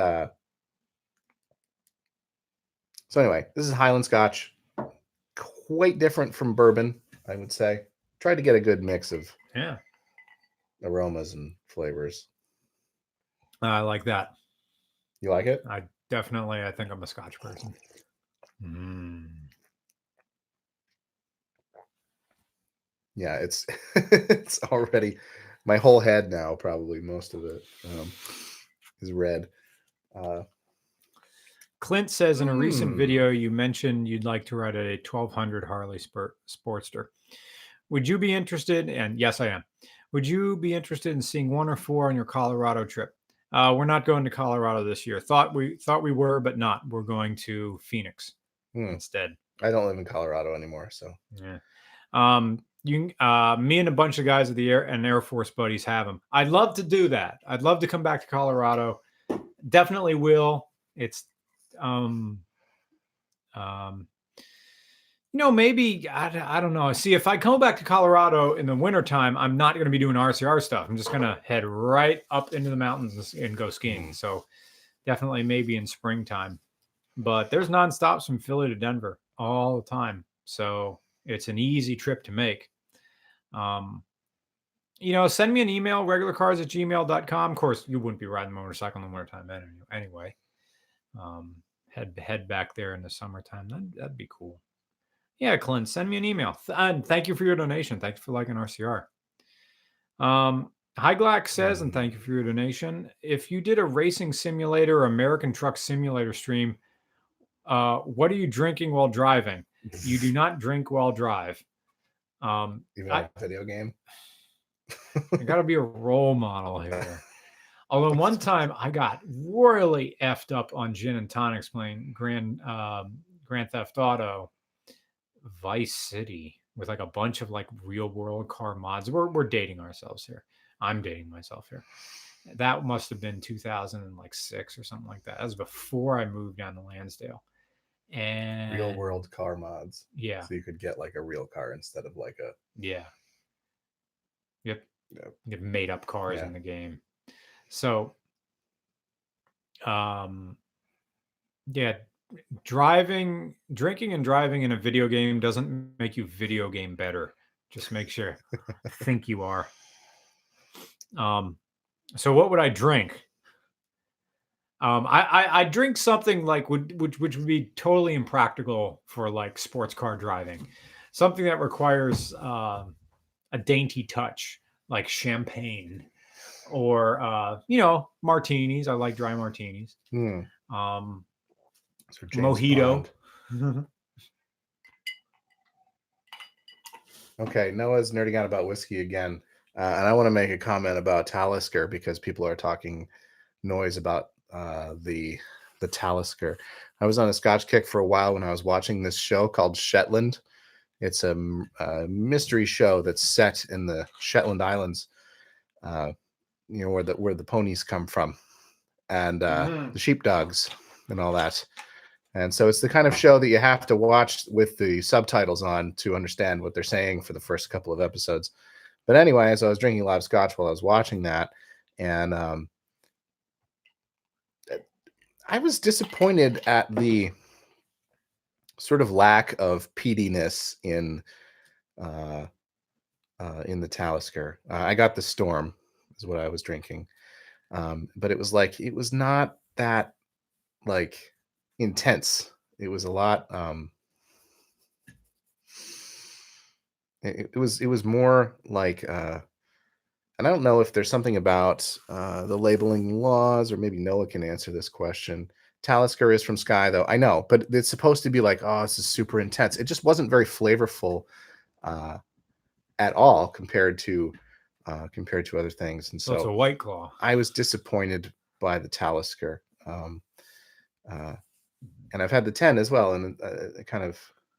so anyway, this is Highland Scotch. Quite different from bourbon, I would say. Tried to get a good mix of aromas and flavors. I like that. You like it? I think I'm a Scotch person. Yeah, it's it's already my whole head now. Probably most of it is red. Clint says in a recent video you mentioned you'd like to ride a 1200 Harley Sportster. Would you be interested? And yes, I am. Would you be interested in seeing 1 or 4 on your Colorado trip? We're not going to Colorado this year. Thought we were, but not. We're going to Phoenix instead. I don't live in Colorado anymore, so yeah. Me and a bunch of guys at the Air Force buddies have them. I'd love to do that. I'd love to come back to Colorado. Definitely will. It's maybe I don't know. See, if I come back to Colorado in the wintertime, I'm not going to be doing RCR stuff. I'm just going to head right up into the mountains and go skiing. So definitely maybe in springtime. But there's nonstops from Philly to Denver all the time. So it's an easy trip to make. Send me an email, regularcars@gmail.com. Of course, you wouldn't be riding a motorcycle in the wintertime anyway. Head back there in the summertime. That'd be cool. Yeah, Clint, send me an email. And thank you for your donation. Thank you for liking RCR. Highlack says, and thank you for your donation. If you did a racing simulator or American Truck Simulator stream, what are you drinking while driving? You do not drink while drive. Even a video game. I got to be a role model here. Although one time I got royally effed up on gin and tonics playing Grand Theft Auto Vice City with like a bunch of like real world car mods. We're dating ourselves here. I'm dating myself here. That must have been 2006 or something like that. That was before I moved down to Lansdale. And real world car mods. Yeah. So you could get like a real car instead of like a Yep. Get made up cars in the game. So drinking and driving in a video game doesn't make you video game better. Just makes you think you are. So what would I drink? I drink something like which would be totally impractical for like sports car driving. Something that requires a dainty touch, like champagne or martinis. I like dry martinis. So mojito. Okay, Noah's nerding out about whiskey again, and I want to make a comment about Talisker because people are talking noise about the Talisker. I was on a Scotch kick for a while when I was watching this show called Shetland. It's a mystery show that's set in the Shetland Islands, where the ponies come from, and the sheepdogs and all that. And so it's the kind of show that you have to watch with the subtitles on to understand what they're saying for the first couple of episodes. But anyway, as I was drinking a lot of scotch while I was watching that, and I was disappointed at the sort of lack of peatiness in the Talisker. I got the Storm is what I was drinking, but it was not that like intense. It was a lot. It was more like, and I don't know if there's something about the labeling laws, or maybe Noah can answer this question. Talisker is from Skye, though. I know, but it's supposed to be like, oh, this is super intense. It just wasn't very flavorful at all compared to other things. And so it's a White Claw. I was disappointed by the Talisker. And I've had the 10 as well, and I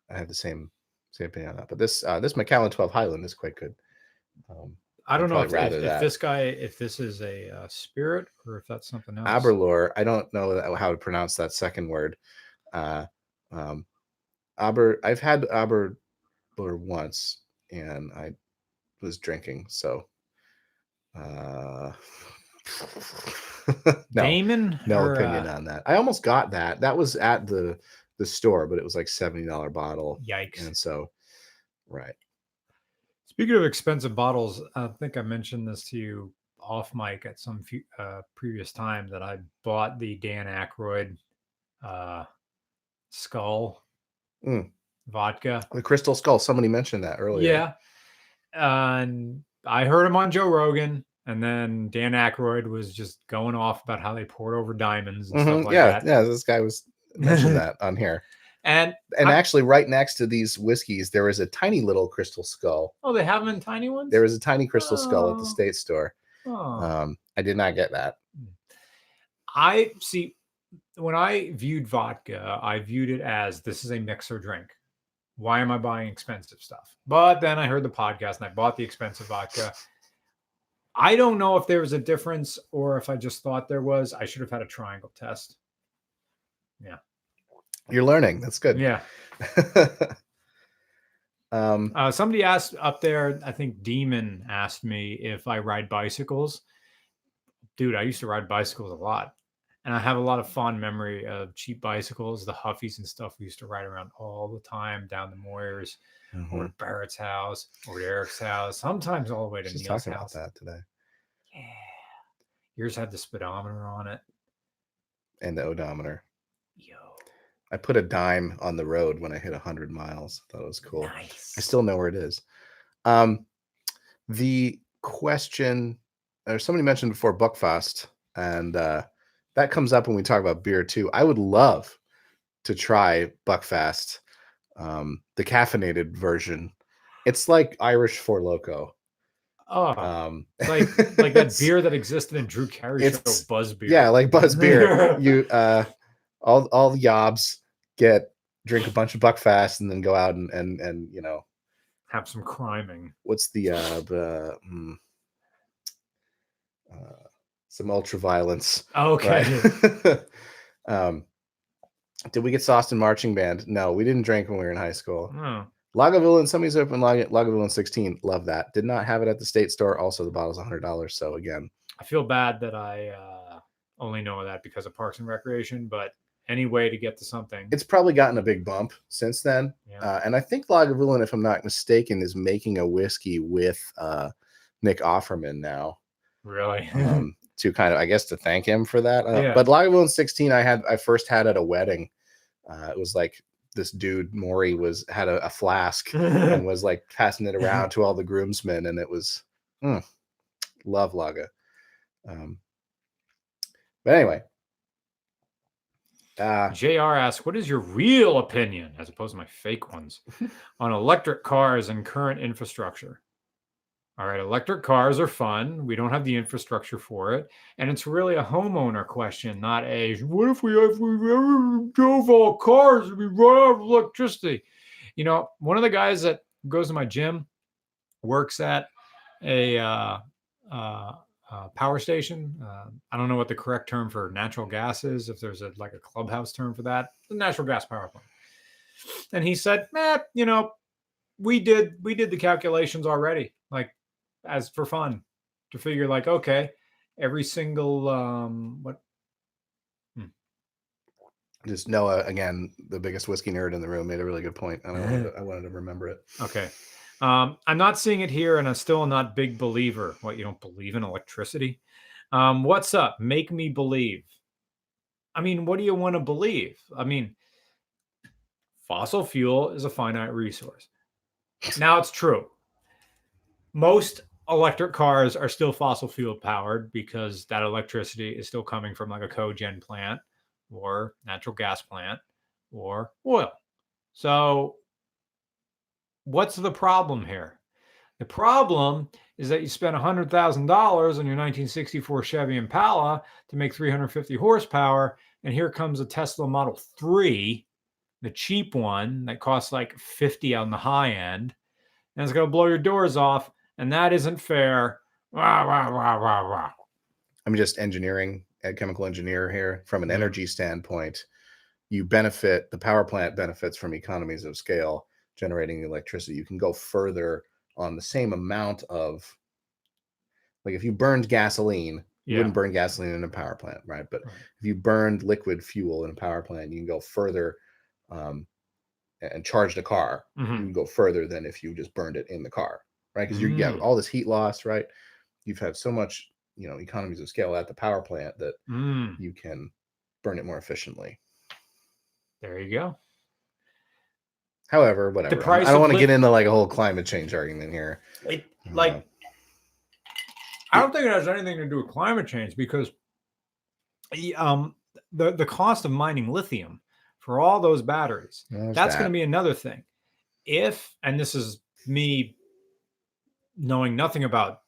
have the same opinion on that. But this Macallan 12 Highland is quite good. I don't know if this is a spirit or if that's something else. Aberlour. I don't know how to pronounce that second word. I've had Aberlour once, and I was drinking, so Damon, no opinion on that. I almost got that. That was at the store, but it was like $70 bottle. Yikes! And so, right. Speaking of expensive bottles, I think I mentioned this to you off mic at some previous time that I bought the Dan Aykroyd Skull vodka. The Crystal Skull. Somebody mentioned that earlier. Yeah. And I heard him on Joe Rogan, and then Dan Aykroyd was just going off about how they poured over diamonds and stuff like that. Yeah, this guy was mentioned that on here. And actually, right next to these whiskeys, there is a tiny little Crystal Skull. Oh, they have them in tiny ones? There is a tiny Crystal Skull at the State store. I did not get that. I see. When I viewed vodka, I viewed it as this is a mixer drink. Why am I buying expensive stuff? But then I heard the podcast and I bought the expensive vodka. I don't know if there was a difference or if I just thought there was. I should have had a triangle test. Yeah. You're learning. That's good. Yeah. Somebody asked up there, I think Demon asked me if I ride bicycles. Dude, I used to ride bicycles a lot. And I have a lot of fond memory of cheap bicycles, the Huffies and stuff we used to ride around all the time down the Moyers, or at Barrett's house, or at Eric's house, sometimes all the way to Neil's house. Talking about that today. Yeah. Yours had the speedometer on it. And the odometer. Yo. I put a dime on the road when I hit 100 miles. That was cool. Nice. I still know where it is. The question, or somebody mentioned before Buckfast, and that comes up when we talk about beer too. I would love to try Buckfast, the caffeinated version. It's like Irish Four Loko. Oh, it's like that beer that existed in Drew Carey's show, Buzz Beer. Yeah, like Buzz Beer. You all the yobs drink a bunch of Buckfast and then go out and you know, have some criming. What's some ultra violence? Okay. Right? Did we get sauced in marching band? No, we didn't drink when we were in high school. No. Lagavulin, somebody's open Lagavulin 16. Love that. Did not have it at the state store. Also, the bottle's $100. So again, I feel bad that I only know that because of Parks and Recreation, but any way to get to something. It's probably gotten a big bump since then. Yeah. And I think Lagavulin, if I'm not mistaken, is making a whiskey with Nick Offerman now. Really? To kind of, I guess, to thank him for that. Yeah. But Lagavulin 16, I first had at a wedding. It was like this dude Maury had a flask and was like passing it around to all the groomsmen, and it was love Laga. But anyway, JR asks, what is your real opinion, as opposed to my fake ones, on electric cars and current infrastructure? All right, electric cars are fun. We don't have the infrastructure for it. And it's really a homeowner question, not a, what if we ever drove all cars and we run out of electricity? You know, one of the guys that goes to my gym works at a power station. I don't know what the correct term for natural gas is, if there's a clubhouse term for that, the natural gas power plant. And he said, you know, we did the calculations already, like, as for fun, to figure like, okay, every single Just Noah, again, the biggest whiskey nerd in the room, made a really good point. And I wanted to remember it. Okay. I'm not seeing it here, and I'm still not a big believer. What, you don't believe in electricity? What's up? Make me believe. I mean, what do you want to believe? I mean, fossil fuel is a finite resource. Now, it's true. Most electric cars are still fossil fuel powered because that electricity is still coming from like a cogen plant or natural gas plant or oil. So what's the problem here? The problem is that you spent $100,000 on your 1964 Chevy Impala to make 350 horsepower, and here comes a Tesla Model 3, the cheap one that costs like 50 on the high end, and it's going to blow your doors off, and that isn't fair. Rah, rah, rah, rah, rah. I'm just chemical engineer here. From an energy standpoint, the power plant benefits from economies of scale, generating the electricity. You can go further on the same amount of, like, if you burned gasoline, you wouldn't burn gasoline in a power plant, right? But if you burned liquid fuel in a power plant, you can go further and charge the car. You can go further than if you just burned it in the car, right? Because you get all this heat loss, right? You've had so much, economies of scale at the power plant that you can burn it more efficiently. There you go. However, whatever. I don't want to get into like a whole climate change argument here. I don't think it has anything to do with climate change, because the cost of mining lithium for all those batteries, that's going to be another thing. And this is me knowing nothing about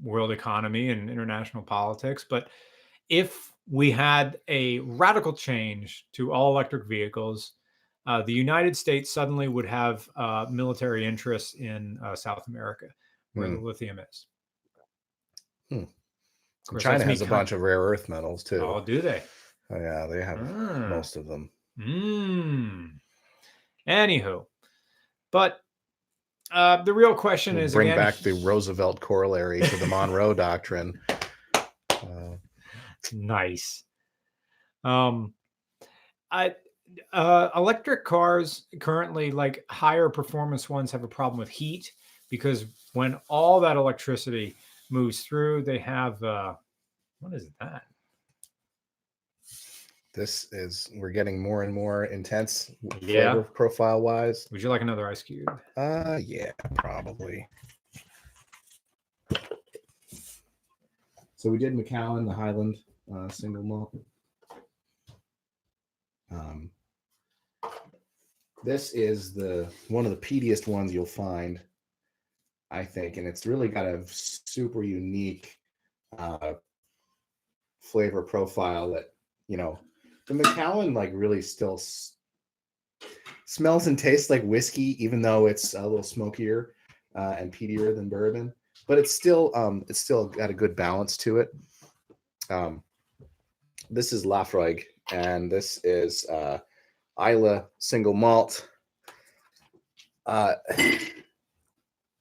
world economy and international politics, but if we had a radical change to all electric vehicles, the United States suddenly would have military interests in South America, where the lithium is. China has a bunch of rare earth metals too. Oh, do they? Oh, yeah, they have most of them. Anywho, but the real question is, bring back the Roosevelt corollary to the Monroe Doctrine. Nice. Electric cars currently, like higher performance ones, have a problem with heat, because when all that electricity moves through, they have what is that? We're getting more and more intense flavor profile wise. Would you like another ice cube? Yeah, probably. So we did Macallan, the Highland single malt. This is one of the peatiest ones you'll find. I think, and it's really got a super unique flavor profile that, the Macallan like really still smells and tastes like whiskey, even though it's a little smokier and peatier than bourbon. But it's still got a good balance to it. This is Laphroaig, and this is Islay single malt.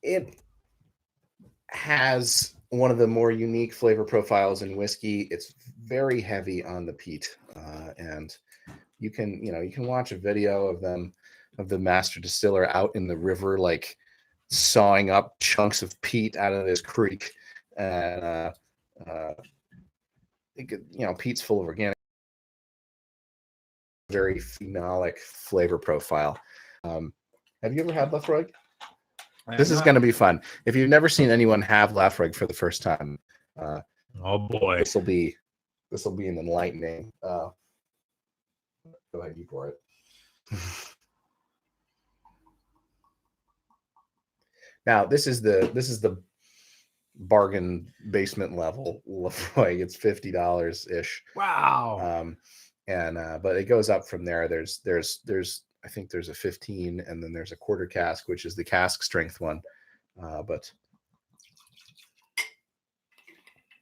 It has one of the more unique flavor profiles in whiskey. It's very heavy on the peat, and you can watch a video of the master distiller out in the river, like sawing up chunks of peat out of this creek, and peat's full of organic, very phenolic flavor profile. Have you ever had Laphroaig? This is going to be fun. If you've never seen anyone have Laphroaig for the first time, oh boy, this will be an enlightening. Go ahead, you pour it. Now this is the bargain basement level Laphroaig. It's $50 ish. Wow. But it goes up from there. There's I think there's a 15, and then there's a quarter cask, which is the cask strength one. But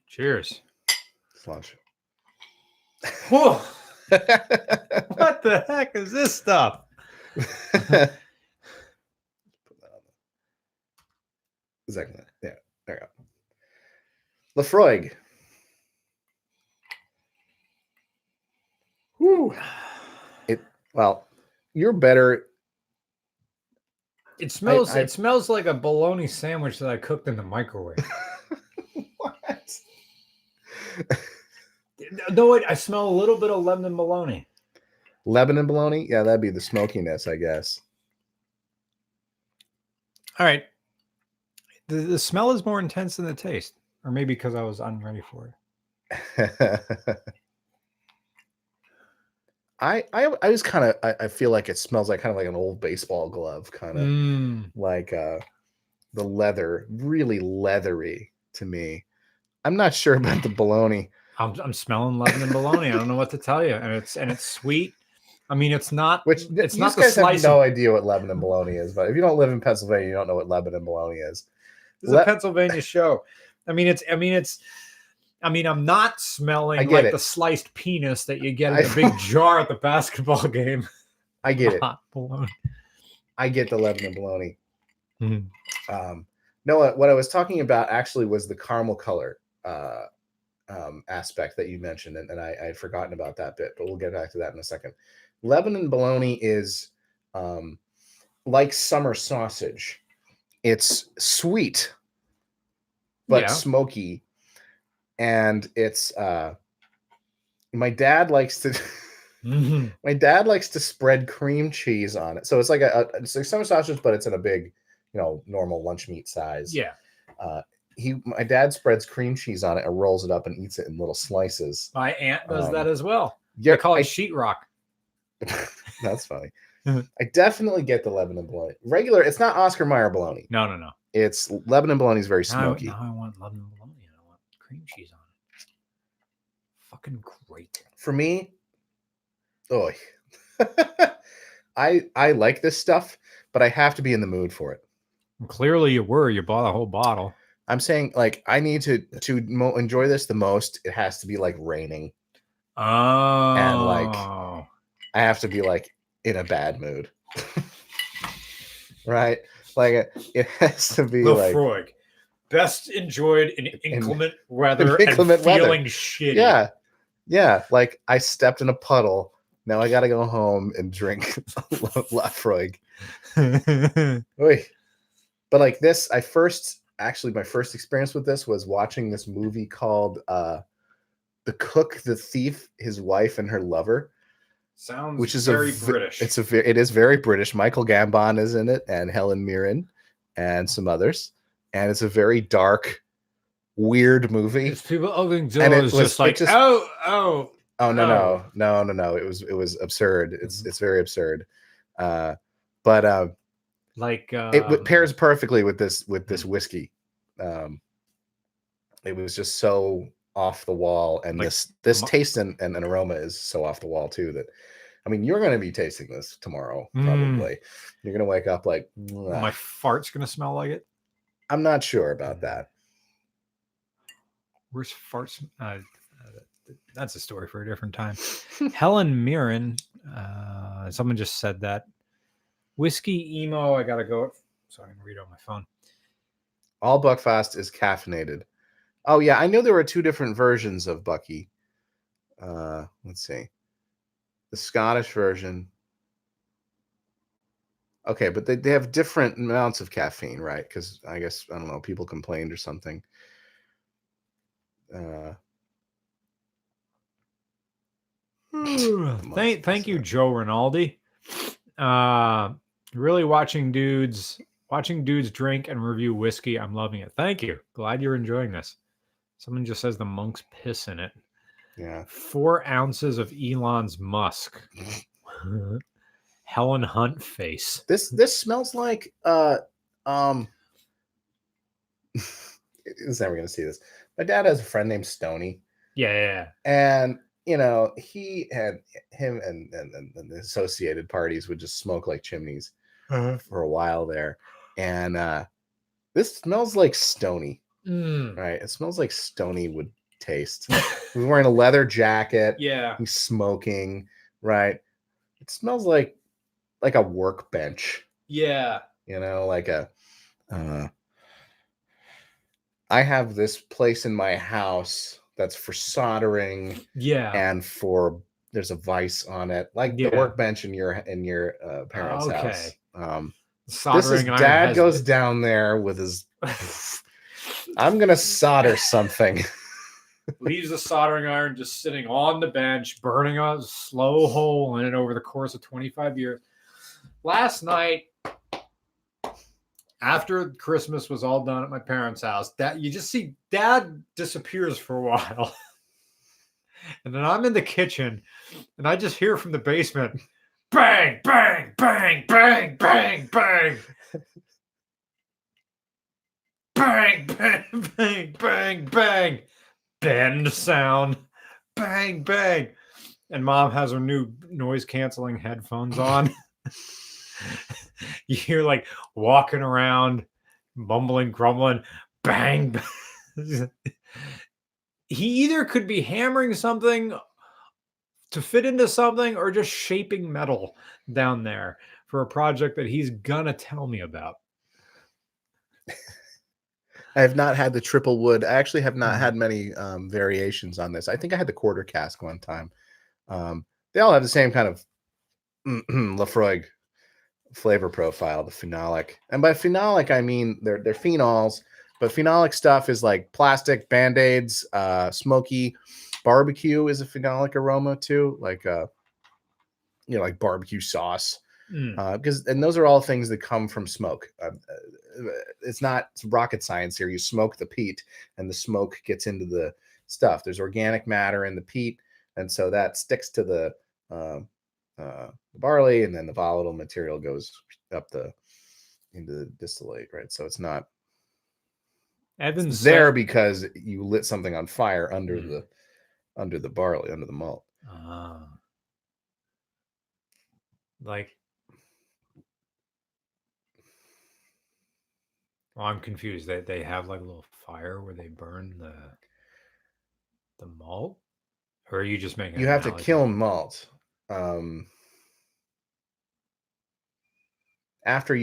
cheers. Lunch. Whoa. What the heck is this stuff? Exactly. Yeah, there you go. Laphroaig. Whew. Well, you're better. It smells. It smells like a bologna sandwich that I cooked in the microwave. What? No, I smell a little bit of Lebanon bologna. Lebanon bologna? Yeah, that'd be the smokiness, I guess. All right. The smell is more intense than the taste, or maybe because I was unready for it. I was kind of, I feel like it smells like kind of like an old baseball glove, kind of like the leather, really leathery to me. I'm not sure about the bologna. I'm smelling Lebanon bologna. I don't know what to tell you, and it's sweet. I mean, it's not. It's not the guys slice. Have no idea what Lebanon bologna is, but if you don't live in Pennsylvania, you don't know what Lebanon bologna is. It's a Pennsylvania show. I'm not smelling like the sliced penis that you get in a big jar at the basketball game. I get it. Bologna. I get the Lebanon bologna. Mm-hmm. No, what I was talking about actually was the caramel color aspect that you mentioned, and I had forgotten about that bit, but we'll get back to that in a second. Lebanon bologna is like summer sausage. It's sweet, but smoky, and it's my dad likes to my dad likes to spread cream cheese on it. So it's like it's like summer sausage, but it's in a big, normal lunch meat size. Yeah. My dad spreads cream cheese on it and rolls it up and eats it in little slices. My aunt does that as well. Yeah, they call it sheetrock. That's funny. I definitely get the Lebanon bologna. Regular, it's not Oscar Mayer bologna. No. It's Lebanon bologna is very smoky. Now I want Lebanon bologna and I want cream cheese on it. Fucking great. For me, I like this stuff, but I have to be in the mood for it. And clearly you were. You bought a whole bottle. I'm saying, like, I need to enjoy this the most. It has to be like raining. Oh. And like, I have to be like in a bad mood. Right? Like it has to be Laphroaig. Best enjoyed in inclement weather and feeling shitty. Yeah. Like I stepped in a puddle. Now I gotta go home and drink Laphroaig. But like this, my first experience with this was watching this movie called The Cook, the Thief, His Wife, and Her Lover. Sounds which is very British. It is very British. Michael Gambon is in it, and Helen Mirren, and some others. And it's a very dark, weird movie. It's people opening doors, just like no. It was absurd. It's very absurd. But Like It pairs perfectly with this whiskey. It was just so off the wall, and like this taste and aroma is so off the wall too that, I mean, you're going to be tasting this tomorrow probably. You're going to wake up like, my fart's going to smell like it. I'm not sure about that. Where's farts? That's a story for a different time. Helen Mirren, someone just said that. Whiskey emo, I gotta go so I can read on my phone. All Buckfast is caffeinated. Oh yeah, I know there were 2 different versions of Bucky. Let's see. The Scottish version. Okay, but they have different amounts of caffeine, right? Because I guess, I don't know, people complained or something. Thank you, Joe Rinaldi. Really watching dudes drink and review whiskey. I'm loving it. Thank you. Glad you're enjoying this. Someone just says the monk's piss in it. Yeah. 4 ounces of Elon's musk. Helen Hunt face. This smells like Is never gonna see this. My dad has a friend named Stoney. Yeah. And you know, he had him and the associated parties would just smoke like chimneys for a while there. And this smells like Stoney. Right? It smells like Stoney would taste. He's wearing a leather jacket. Yeah. He's smoking, right? It smells like a workbench. Yeah. You know, like a I have this place in my house that's for soldering. Yeah. And there's a vise on it, like the workbench in your parents' house. Soldering iron. Dad goes down there with his I'm gonna solder something. Leaves the soldering iron just sitting on the bench, burning a slow hole in it over the course of 25 years. Last night, after Christmas was all done at my parents' house, you just see Dad disappears for a while. And then I'm in the kitchen, and I just hear from the basement, bang, bang, bang, bang, bang, bang. Bang, bang, bang, bang, bang. Bend sound. Bang, bang. And Mom has her new noise-canceling headphones on. You hear like walking around, mumbling, grumbling, bang. He either could be hammering something to fit into something or just shaping metal down there for a project that he's gonna tell me about. I have not had the triple wood. I actually have not had many variations on this. I think I had the quarter cask one time. They all have the same kind of Laphroaig flavor profile, the phenolic. And by phenolic, I mean they're phenols, but phenolic stuff is like plastic, Band-Aids, smoky. Barbecue is a phenolic aroma too, like like barbecue sauce. And those are all things that come from smoke. It's not rocket science here. You smoke the peat, and the smoke gets into the stuff. There's organic matter in the peat, and so that sticks to the barley, and then the volatile material goes up into the distillate, right? So it's not. It's there because you lit something on fire under the barley, under the malt. Like. Well, I'm confused. They have like a little fire where they burn the malt, or are you just making? You have to kiln malt. After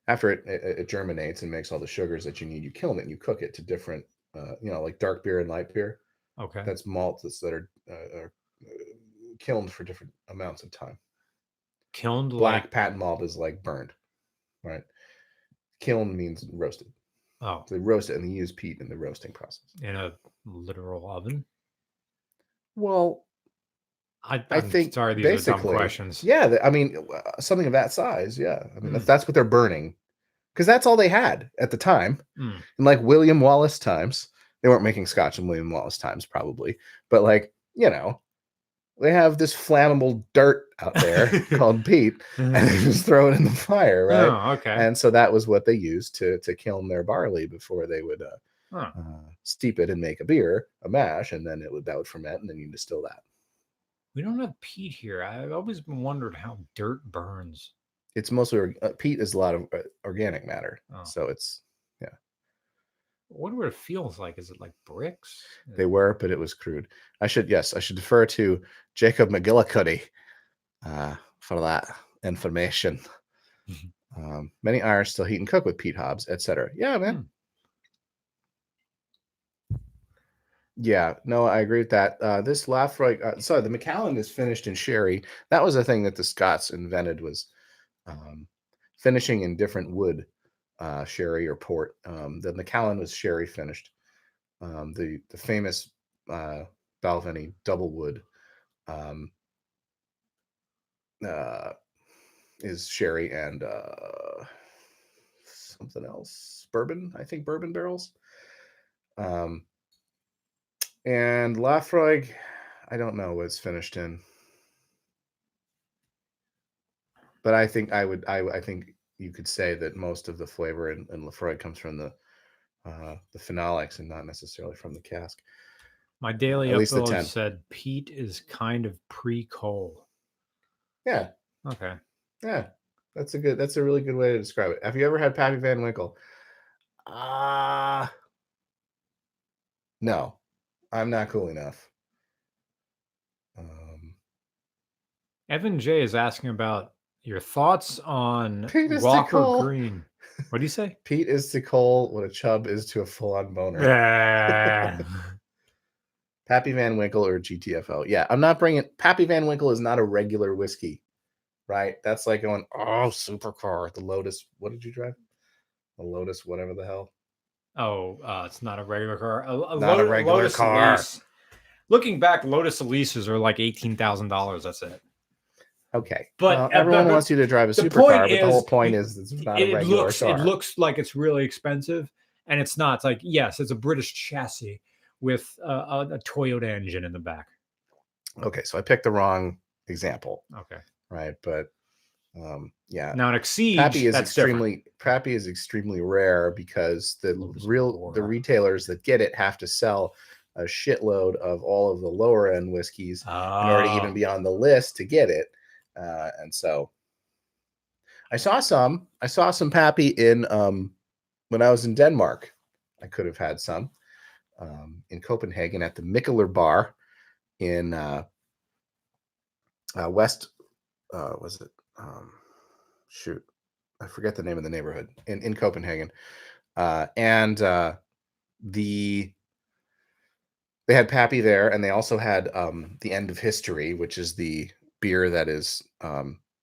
it germinates and makes all the sugars that you need, you kiln it and you cook it to different, like dark beer and light beer. Okay, that's malts that are kilned for different amounts of time. Kilned black patent malt is like burned, right? Kiln means roasted. Oh, so they roast it and they use peat in the roasting process in a literal oven. Well, I think sorry, these are dumb questions. Yeah, I mean something of that size. Yeah, I mean that's what they're burning, because that's all they had at the time. In like William Wallace times, they weren't making scotch in William Wallace times probably, but like they have this flammable dirt out there called peat, and they just throw it in the fire, right? Oh, okay. And so that was what they used to kiln their barley before they would steep it and make a beer, a mash, and then that would ferment, and then you distill that. We don't have peat here. I've always been wondered how dirt burns. It's mostly peat is a lot of organic matter, so it's I wonder what it feels like. Is it like bricks? They were, but it was crude. I should defer to Jacob McGillicuddy for that information. Many Irish still heat and cook with peat hobs, etc. Yeah, man. Yeah, no, I agree with that. This Laphroaig, sorry, the Macallan is finished in sherry. That was a thing that the Scots invented, was finishing in different wood, sherry or port. The Macallan was sherry finished. The famous Balvenie double wood is sherry and something else, bourbon. I think bourbon barrels. And Laphroaig, I don't know what it's finished in, but I think I think you could say that most of the flavor in Laphroaig comes from the phenolics and not necessarily from the cask. My daily upload said peat is kind of pre-coal. Yeah. Okay. Yeah, that's a really good way to describe it. Have you ever had Pappy Van Winkle? No, I'm not cool enough. Evan J is asking about your thoughts on Walker Green. What do you say? Peat is to coal what a chub is to a full-on boner. Pappy Van Winkle or GTFO. Yeah, I'm not bringing... Pappy Van Winkle is not a regular whiskey, right? That's like going, oh, supercar, the Lotus. What did you drive? The Lotus, whatever the hell. Oh, it's not a regular car. Not a regular Lotus car. Elise. Looking back, Lotus Elises are like $18,000. That's it. Okay, but everyone wants you to drive a supercar, but the whole point is it's not a regular car. It looks like it's really expensive, and it's not. It's like, yes, it's a British chassis with a Toyota engine in the back. Okay, so I picked the wrong example. Okay, right, but yeah. Now an Exige, Pappy is extremely rare because the retailers that get it have to sell a shitload of all of the lower end whiskeys in order to even be on the list to get it. And so I saw some Pappy in when I was in Denmark. I could have had some in Copenhagen at the Mikkeller Bar in West was it shoot, I forget the name of the neighborhood in Copenhagen. And they had Pappy there, and they also had the End of History, which is the beer that is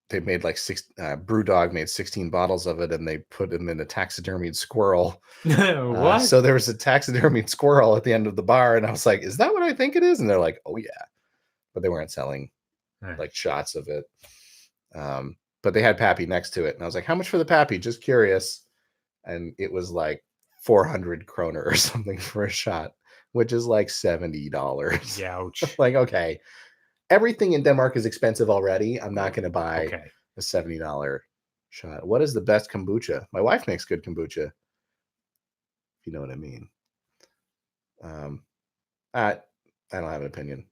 they made like Brewdog made 16 bottles of it, and they put them in a taxidermied squirrel. What? So there was a taxidermied squirrel at the end of the bar, and I was like, is that what I think it is? And they're like, oh yeah. But they weren't selling like shots of it. But they had Pappy next to it, and I was like, how much for the Pappy? Just curious. And it was like 400 kroner or something for a shot, which is like $70. Ouch. Like, okay, everything in Denmark is expensive already. I'm not going to buy a $70 shot. What is the best kombucha? My wife makes good kombucha, if you know what I mean. I don't have an opinion.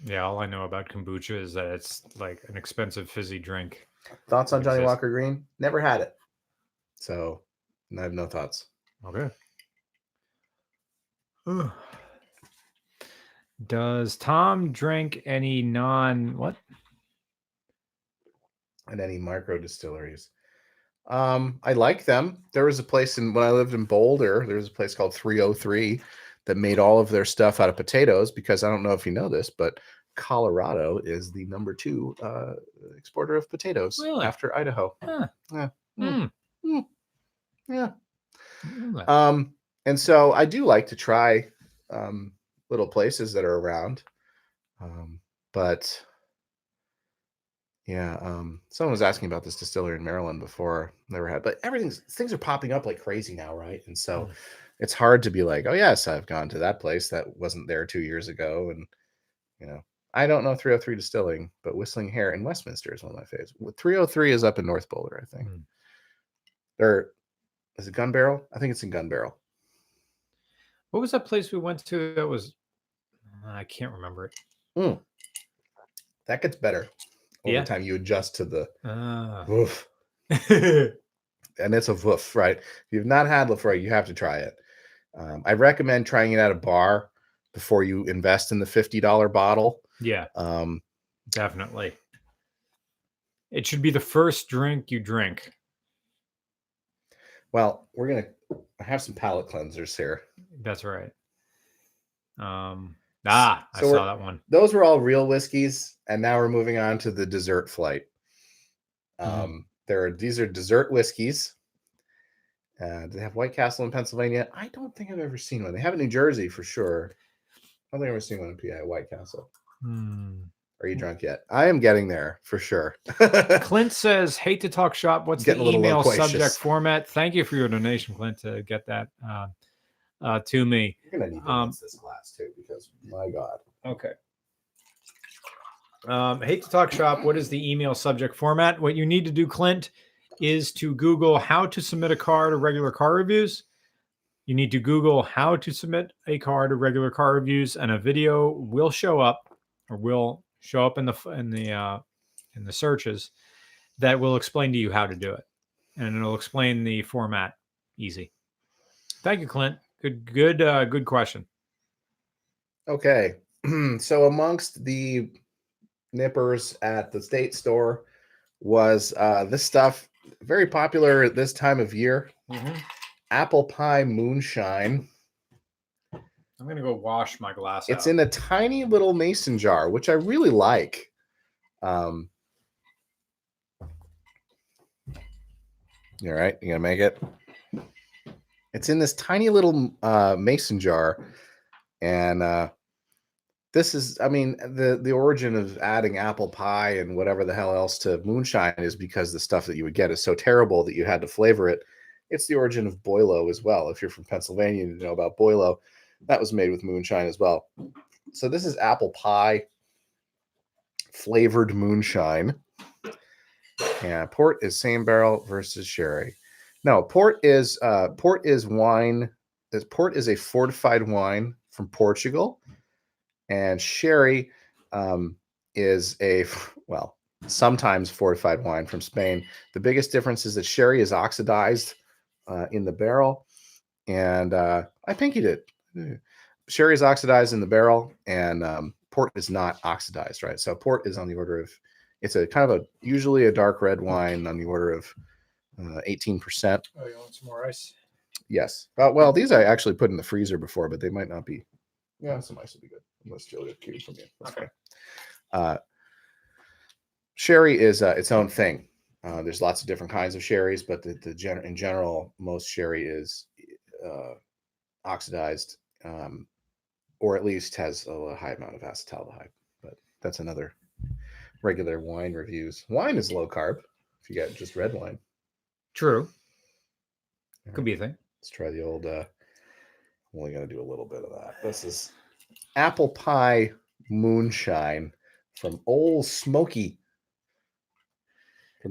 Yeah, all I know about kombucha is that it's like an expensive fizzy drink. Thoughts on Johnny Walker Green? Never had it, so I have no thoughts. Okay. Does Tom drink any what? And any micro distilleries? I like them. There was a place when I lived in Boulder, there was a place called 303 that made all of their stuff out of potatoes, because I don't know if you know this, but Colorado is the number 2 exporter of potatoes after Idaho. Yeah. Yeah. And so I do like to try little places that are around. But yeah, someone was asking about this distillery in Maryland before. Never had, but things are popping up like crazy now, right? And so it's hard to be like, oh yes, I've gone to that place that wasn't there 2 years ago, and I don't know 303 Distilling, but Whistling Hare in Westminster is one of my favorites. 303 is up in North Boulder, I think. Or is it Gun Barrel? I think it's in Gun Barrel. What was that place we went to that was... I can't remember it. That gets better over time. You adjust to the woof. And it's a woof, right? If you've not had Laphroaig, you have to try it. I recommend trying it at a bar before you invest in the $50 bottle. Yeah, definitely. It should be the first drink you drink. Well, we're going to have some palate cleansers here. That's right. I saw that one. Those were all real whiskeys, and now we're moving on to the dessert flight. These are dessert whiskeys. They have White Castle in Pennsylvania. I don't think I've ever seen one. They have it in New Jersey for sure. I don't think I've ever seen one in PA, White Castle. Are you drunk yet? I am getting there for sure. Clint says, hate to talk shop. What's the email subject format? Thank you for your donation, Clint, to get that to me. You're going to need to rinse this glass too, because my God. Okay. Hate to talk shop. What is the email subject format? What you need to do, Clint, is to Google how to submit a car to regular car reviews. You need to Google how to submit a car to regular car reviews, and a video will show up, or will show up in the searches that will explain to you how to do it, and it'll explain the format. Easy. Thank you, Clint. Good question. Okay, so amongst the nippers at the state store was this stuff, very popular at this time of year. Apple pie moonshine. I'm gonna go wash my glass. It's in a tiny little mason jar, which I really like. You all right? You gonna make it? It's in this tiny little mason jar, and this is, I mean, the origin of adding apple pie and whatever the hell else to moonshine is because the stuff that you would get is so terrible that you had to flavor it. It's the origin of Boilo as well. If you're from Pennsylvania, you know about Boilo. That was made with moonshine as well. So this is apple pie flavored moonshine. Yeah, port is same barrel versus sherry. No, port is wine. Port is a fortified wine from Portugal, and sherry is a, well, sometimes fortified wine from Spain. The biggest difference is that sherry is oxidized in the barrel, and I pinkied it. Sherry is oxidized in the barrel, and port is not oxidized, right? So port is on the order of, it's a kind of a, usually a dark red wine on the order of 18%. Oh, you want some more ice? Yes. Well, these I actually put in the freezer before, but they might not be. Yeah, some ice would be good, unless Joe gets cute from you. That's okay. Sherry is its own thing. There's lots of different kinds of sherries, but in general, most sherry is oxidized, or at least has a high amount of acetaldehyde. But that's another regular wine reviews. Wine is low carb if you get just red wine. True. Could be a thing. Let's try the old. I'm only going to do a little bit of that. This is apple pie moonshine from Old Smoky.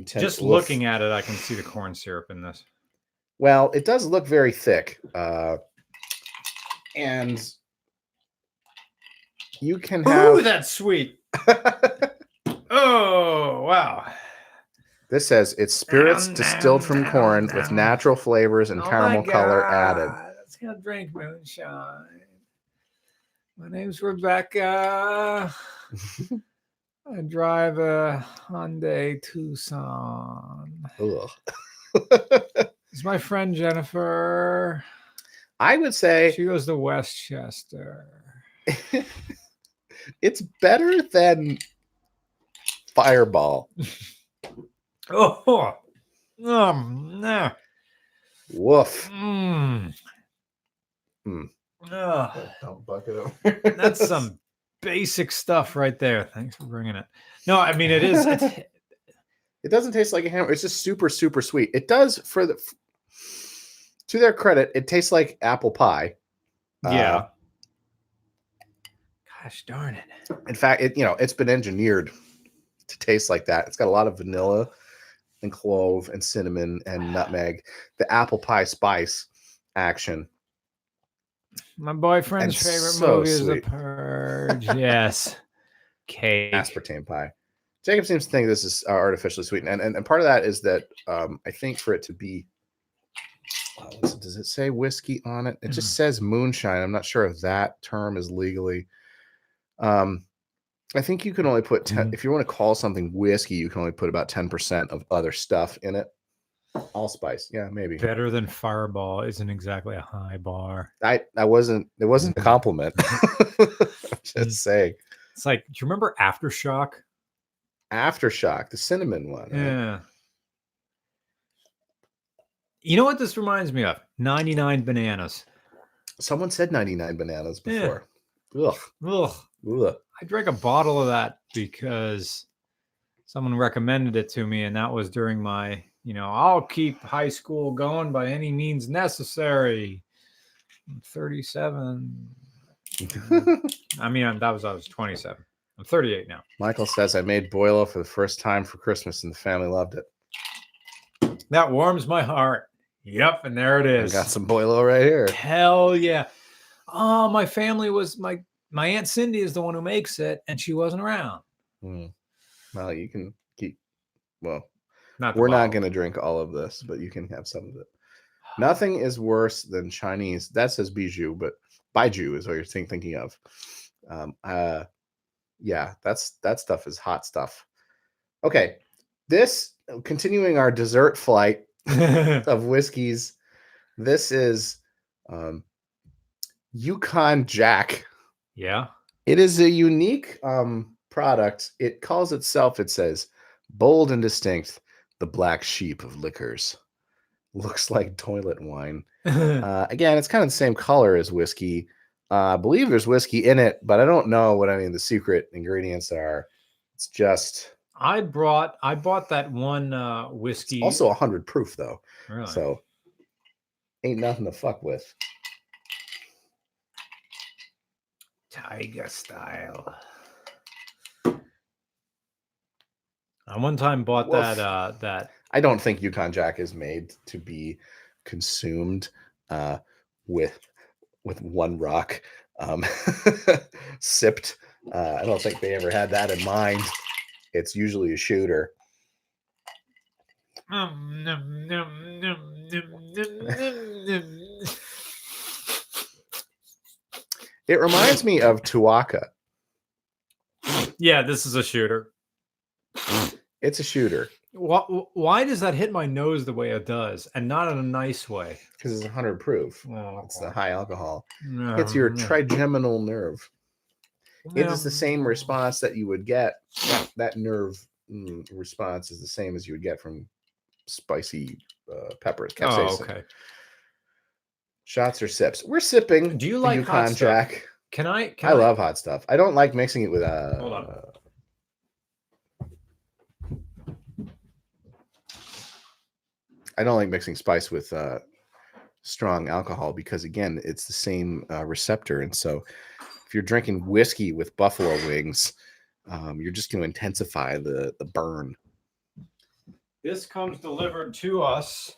Just looking at it, I can see the corn syrup in this. Well, it does look very thick, and you can have. Ooh, that's sweet. Oh, wow. This says it's spirits distilled from corn with natural flavors and caramel color added. Let's get a drink moonshine. My name's Rebecca. I drive a Hyundai Tucson. It's my friend Jennifer. I would say she goes to Westchester. It's better than Fireball. Oh, no. Woof. Don't bucket over. That's some basic stuff right there. Thanks for bringing it. No, I mean, it is. It doesn't taste like a hammer. It's just super, super sweet. It does, to their credit, it tastes like apple pie. Yeah. God, Gosh darn it. In fact, it's been engineered to taste like that. It's got a lot of vanilla and clove and cinnamon and nutmeg, the apple pie spice action. My boyfriend's And favorite so movie is The sweet. Purge. Yes. Cake. Aspartame pie. Jacob seems to think this is artificially sweetened, and part of that is that I think for it to be, does it say whiskey on it? It just says moonshine. I'm not sure if that term is legally. I think you can only put 10. If you want to call something whiskey, you can only put about 10% of other stuff in it. Allspice, yeah, maybe. Better than Fireball isn't exactly a high bar. It wasn't a compliment. I'm just saying. It's like, do you remember Aftershock? Aftershock, the cinnamon one. Right? Yeah. You know what this reminds me of? 99 Bananas. Someone said 99 Bananas before. Yeah. Ugh. I drank a bottle of that because someone recommended it to me, and that was during my, I'll keep high school going by any means necessary. I'm 37. I was 27. I'm 38 now. Michael says, I made Boilo for the first time for Christmas, and the family loved it. That warms my heart. Yep, and there it is. I got some Boilo right here. Hell yeah. Oh, my family was my Aunt Cindy is the one who makes it, and she wasn't around. Well, you can keep. Well, we're not going to drink all of this, but you can have some of it. Nothing is worse than Chinese. That says bijou, but baiju is what you're thinking of. Yeah, that stuff is hot stuff. Okay, this continuing our dessert flight of whiskeys. This is Yukon Jack. Yeah. It is a unique product. It calls itself, it says, bold and distinct, the black sheep of liquors. Looks like toilet wine. Again, it's kind of the same color as whiskey. I believe there's whiskey in it, but I don't know what any of the secret ingredients are. It's just... I bought that one whiskey. It's also 100 proof, though. Really? So, ain't nothing to fuck with. Tiger style. I one time bought that. I don't think Yukon Jack is made to be consumed with one rock sipped. I don't think they ever had that in mind. It's usually a shooter. It reminds me of Tuaca. Yeah, this is a shooter. It's a shooter. Why does that hit my nose the way it does, and not in a nice way? Because it's 100 proof. Oh, it's the high alcohol. It's your trigeminal nerve. It is the same response that you would get. That nerve response is the same as you would get from spicy peppers. Capsaicin. Oh, okay. Shots or sips? We're sipping. Do you like Yukon hot Jack? Stuff? Can I love hot stuff. I don't like mixing it with Hold on. I don't like mixing spice with strong alcohol because, again, it's the same receptor. And so if you're drinking whiskey with buffalo wings, you're just going to intensify the burn. This comes delivered to us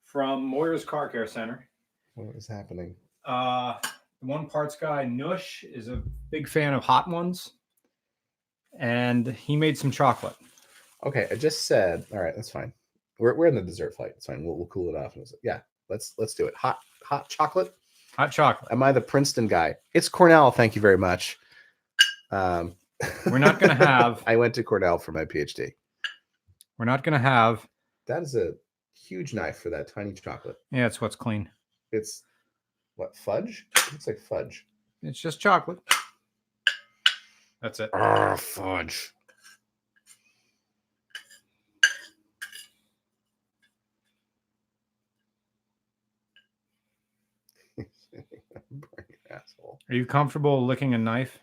from Moyer's Car Care Center. What is happening? One parts guy, Nush, is a big fan of hot ones. And he made some chocolate. Okay, I just said, all right, that's fine. We're in the dessert flight. It's fine. We'll cool it off. Yeah, let's do it. Hot chocolate. Hot chocolate. Am I the Princeton guy? It's Cornell. Thank you very much. We're not going to have. I went to Cornell for my PhD. We're not going to have. That is a huge knife for that tiny chocolate. Yeah, it's what's clean. It's what, fudge? It's like fudge. It's just chocolate. That's it. Fudge. Asshole. Are you comfortable licking a knife?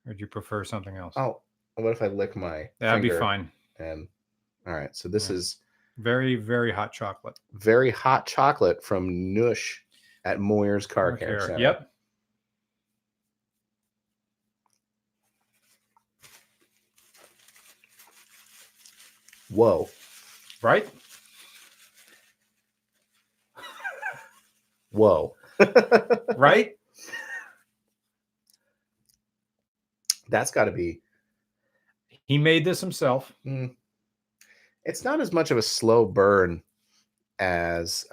Or do you prefer something else? Oh, what if I lick my That'd finger? Be fine. And all right, so this is very, very hot chocolate. Very hot chocolate from Nush at Moyer's Car Care Center. Yep. Whoa. Right? Whoa. Right? That's got to be. He made this himself. It's not as much of a slow burn as.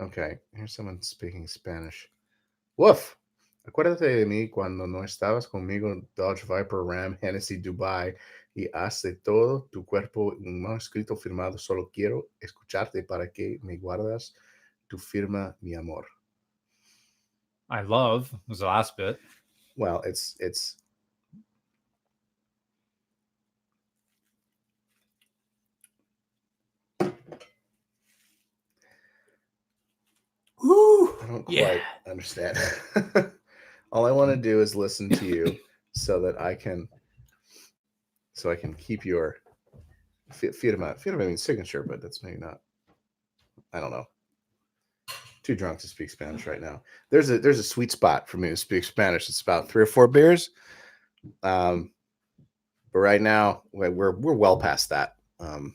Okay, here's someone speaking Spanish. Woof. Acuérdate de mí cuando no estabas conmigo Dodge Viper Ram Hennessy Dubai y hace todo tu cuerpo un manuscrito firmado. Solo quiero escucharte para que me guardas tu firma, mi amor. I love was the last bit. Well, it's Woo! I don't quite understand. All I want to do is listen to you so that I can keep your firma. Firma means signature, but that's maybe not. I don't know. Too drunk to speak Spanish right now. There's a sweet spot for me to speak Spanish. It's about 3 or 4 beers. But right now we're well past that. But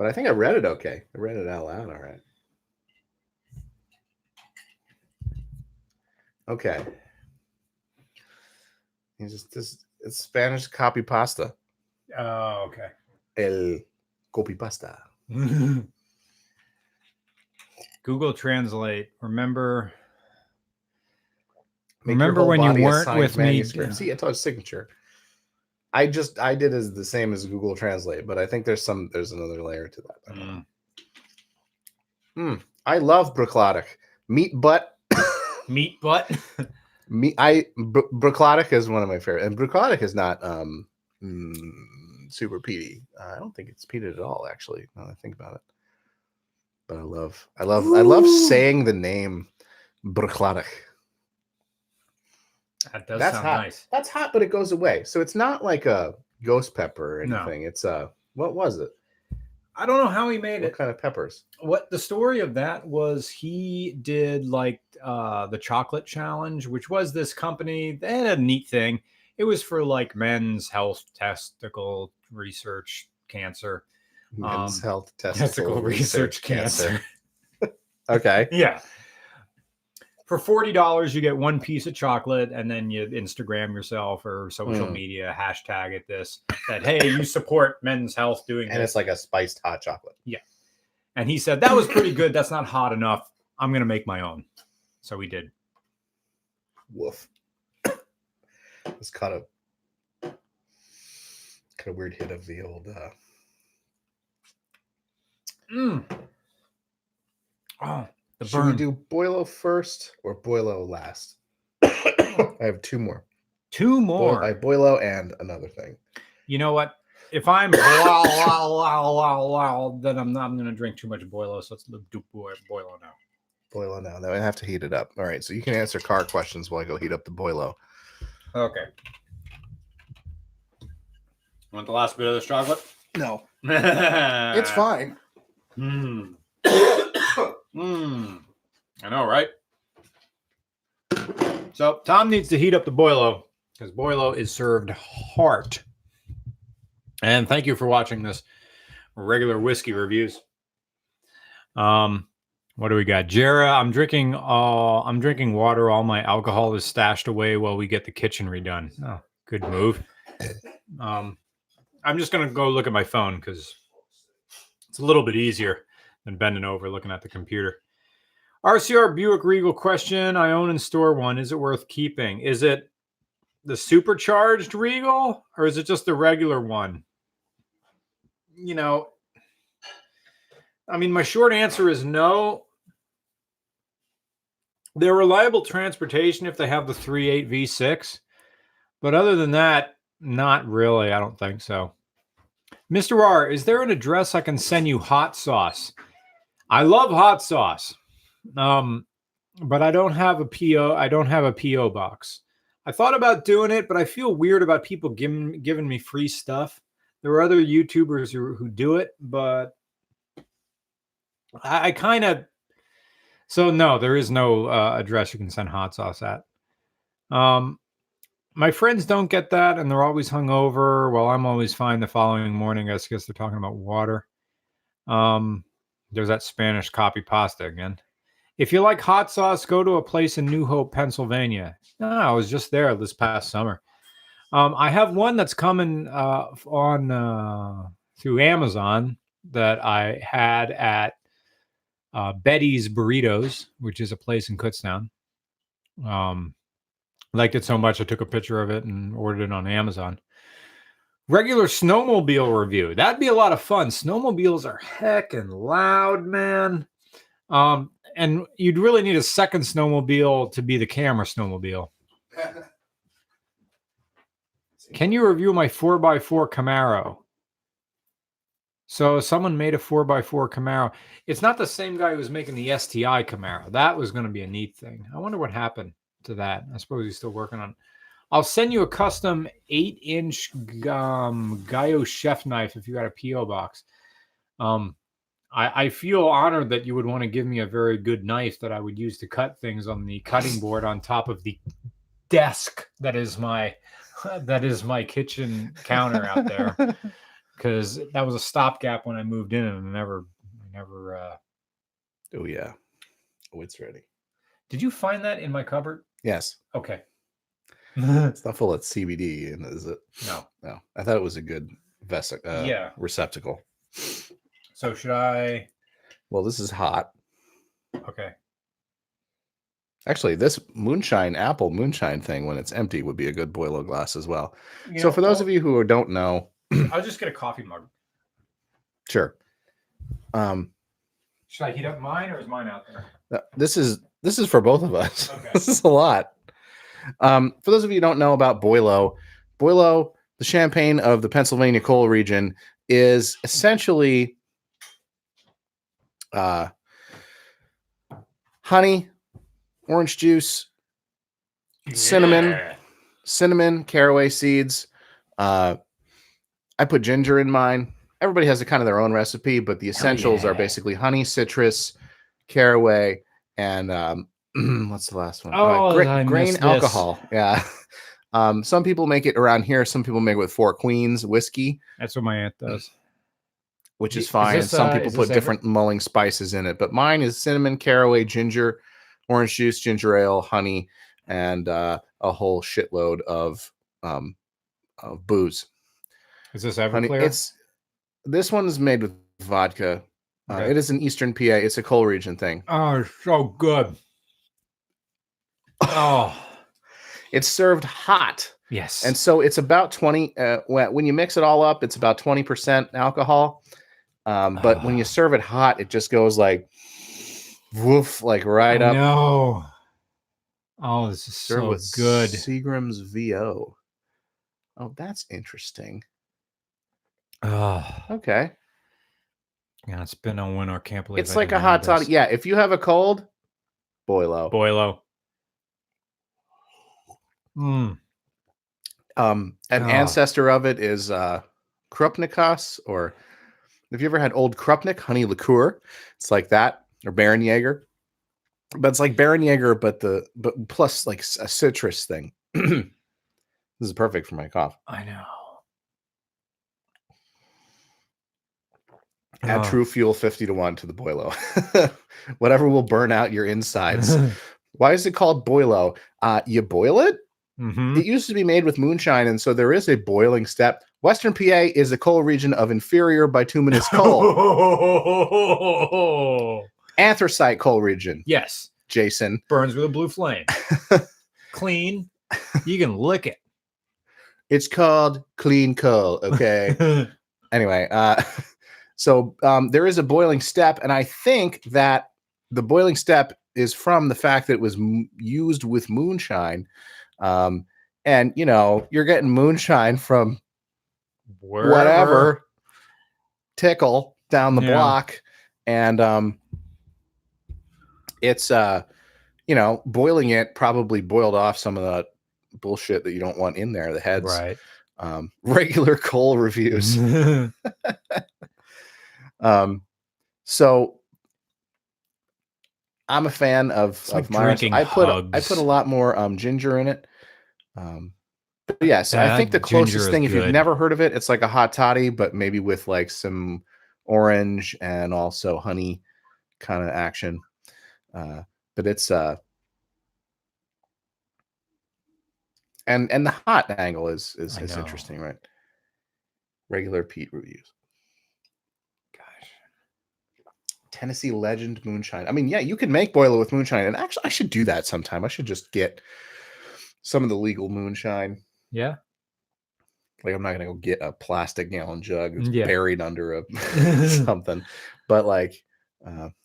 I think I read it okay. I read it out loud. All right. Okay. It's Spanish copy pasta. Oh, okay. El copy pasta. Google Translate. Remember Make when you weren't with me? See, I told you signature. I did as the same as Google Translate, but I think there's another layer to that. I love brocladic. Meat butt. Meat butt. Brocladic is one of my favorite, and brocladic is not super peaty. I don't think it's peated at all, actually. Now that I think about it, but I love saying the name brocladic. That does That's sound hot. nice. That's hot, but it goes away. So it's not like a ghost pepper or anything. No. It's what was it? I don't know how he made it. What kind of peppers? What the story of that was, he did like the chocolate challenge, which was this company. They had a neat thing. It was for like men's health, testicle research, cancer. Men's health, testicle research, cancer. Okay. Yeah. For $40, you get 1 piece of chocolate, and then you Instagram yourself or social media, hashtag it this, that, hey, you support men's health doing and this. It's like a spiced hot chocolate. Yeah. And he said, that was pretty good. That's not hot enough. I'm going to make my own. So we did. Woof. It's kind of weird hit of the old. Oh, the Should burn. we do Boilo first or Boilo last? I have 2 more. 2 more. I have Boilo and another thing. You know what? If I'm then I'm going to drink too much Boilo. So let's do Boilo now. Boilo now. Then I have to heat it up. All right. So you can answer car questions while I go heat up the Boilo. Okay. Want the last bit of this chocolate? No. It's fine. I know, right? So Tom needs to heat up the Boilo because Boilo is served hot. And thank you for watching this regular whiskey reviews. What do we got? Jera, I'm drinking water. All my alcohol is stashed away while we get the kitchen redone. Oh, good move. I'm just gonna go look at my phone because it's a little bit easier than bending over looking at the computer. RCR Buick Regal question. I own and store one. Is it worth keeping? Is it the supercharged Regal or is it just the regular one? You know, I mean, my short answer is no. They're reliable transportation if they have the 3.8 V6. But other than that, not really. I don't think so. Mr. R, is there an address I can send you hot sauce? I love hot sauce. But I don't have a PO. I don't have a PO box. I thought about doing it, but I feel weird about people giving me free stuff. There are other YouTubers who do it, but I kind of. So no, there is no address you can send hot sauce at. my friends don't get that, and they're always hungover. Well, I'm always fine the following morning. I guess they're talking about water. There's that Spanish copy pasta again. If you like hot sauce, go to a place in New Hope, Pennsylvania. No, I was just there this past summer. I have one that's coming on through Amazon that I had at Betty's Burritos, which is a place in Kutztown. Liked it so much, I took a picture of it and ordered it on Amazon. Regular snowmobile review. That'd be a lot of fun. Snowmobiles are heckin' loud, man. And you'd really need a second snowmobile to be the camera snowmobile. Can you review my 4x4 Camaro? So someone made a 4x4 Camaro. It's not the same guy who was making the STI Camaro. That was going to be a neat thing. I wonder what happened to that. I suppose he's still working on it. I'll send you a custom 8-inch Gaio chef knife if you got a P.O. box. I feel honored that you would want to give me a very good knife that I would use to cut things on the cutting board on top of the desk that is my kitchen counter out there, because that was a stopgap when I moved in, and I never Oh yeah. Oh, it's ready. Did you find that in my cupboard? Yes. Okay. It's not full of CBD, is it? No. I thought it was a good receptacle. So should I? Well, this is hot. Okay. Actually, this apple moonshine thing, when it's empty, would be a good Boilo glass as well. So for those of you who don't know, I'll just get a coffee mug. Sure. Should I heat up mine, or is mine out there? This is for both of us. Okay. This is a lot. For those of you who don't know about Boilo, the champagne of the Pennsylvania coal region, is essentially honey, orange juice, cinnamon, caraway seeds. I put ginger in mine. Everybody has a kind of their own recipe, but the essentials are basically honey, citrus, caraway, and what's the last one? Grain alcohol. Yeah. Some people make it around here. Some people make it with Four Queens whiskey. That's what my aunt does, which is fine. And some people put different mulling spices in it, but mine is cinnamon, caraway, ginger, orange juice, ginger ale, honey, and a whole shitload of booze. Is this Everclear? This one is made with vodka. Okay. It is in Eastern PA. It's a coal region thing. Oh, so good. Oh, it's served hot. Yes. And so it's about 20. When you mix it all up, it's about 20% alcohol. But when you serve it hot, it just goes like woof, like right up. No. Oh, this is so good. Seagram's VO. Oh, that's interesting. Oh, okay. Yeah, it's been a winter. Can't believe it's like a hot toddy. Yeah, if you have a cold, Boilo. An ancestor of it is Krupnikas, or have you ever had Old Krupnik honey liqueur? It's like that, or Baron Jaeger, but it's like Baron Jaeger, but plus like a citrus thing. This is perfect for my cough. I know. Add True Fuel 50-1 to the Boilo. Whatever will burn out your insides. Why is it called Boilo? You boil it? Mm-hmm. It used to be made with moonshine, and so there is a boiling step. Western PA is a coal region of inferior bituminous coal. Anthracite coal region. Yes. Jason. Burns with a blue flame. Clean. You can lick it. It's called clean coal, okay? Anyway, so there is a boiling step, and I think that the boiling step is from the fact that it was used with moonshine. And, you know, you're getting moonshine from whatever tickle down the block. And it's, you know, boiling it probably boiled off some of the bullshit that you don't want in there, the heads. Right. Regular coal reviews. So I'm a fan of like mine. drinking I put a hugs. lot more ginger in it. yes, I think the ginger closest is thing, if you've good. never heard of it, it's like a hot toddy, but maybe with like some orange and also honey kind of action. But it's and the hot angle is interesting, right? Regular peat reviews. Gosh. Tennessee Legend moonshine. I mean, yeah, you can make Boilo with moonshine, and actually I should do that sometime. I should just get some of the legal moonshine. Yeah. Like, I'm not gonna go get a plastic gallon jug that's Yeah. buried under a something, but like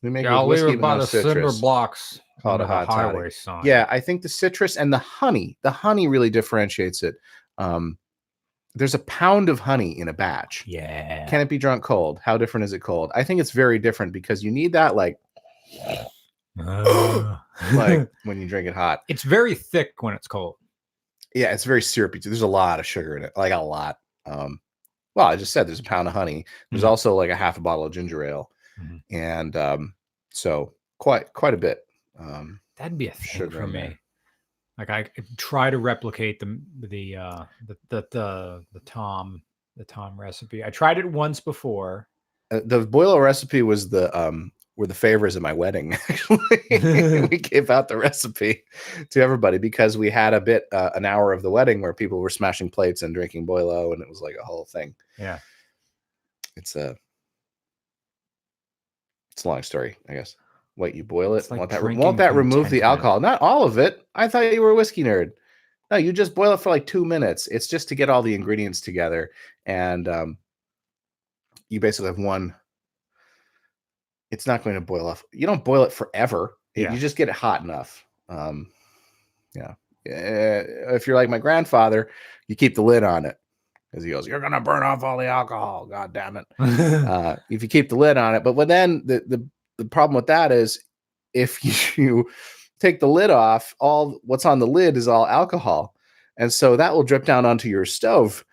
we make it with I'll leave whiskey it but by no the cinder citrus. blocks Call it under a the hot toddy. highway sign. Yeah, I think the citrus and the honey really differentiates it. There's a pound of honey in a batch. Yeah. Can it be drunk cold? How different is it cold? I think it's very different because you need that like like when you drink it hot. It's very thick when it's cold. Yeah, it's very syrupy too. There's a lot of sugar in it, like a lot. Well, I just said there's a pound of honey. There's also like a half a bottle of ginger ale, and so quite a bit. That'd be a thing sugar for in me. there. Like I could try to replicate the Tom recipe. I tried it once before. The Boilo recipe was were the favors at my wedding. Actually, we gave out the recipe to everybody because we had an hour of the wedding where people were smashing plates and drinking Boilo, and it was like a whole thing. Yeah, it's a long story, I guess. What, you boil it? Like won't that remove the alcohol? Not all of it. I thought you were a whiskey nerd. No, you just boil it for like 2 minutes. It's just to get all the ingredients together, and you basically have one. It's not going to boil off. You don't boil it forever. Yeah. You just get it hot enough. Yeah. If you're like my grandfather, you keep the lid on it because he goes, "You're gonna burn off all the alcohol. God damn it!" If you keep the lid on it, but then the problem with that is if you take the lid off, all what's on the lid is all alcohol, and so that will drip down onto your stove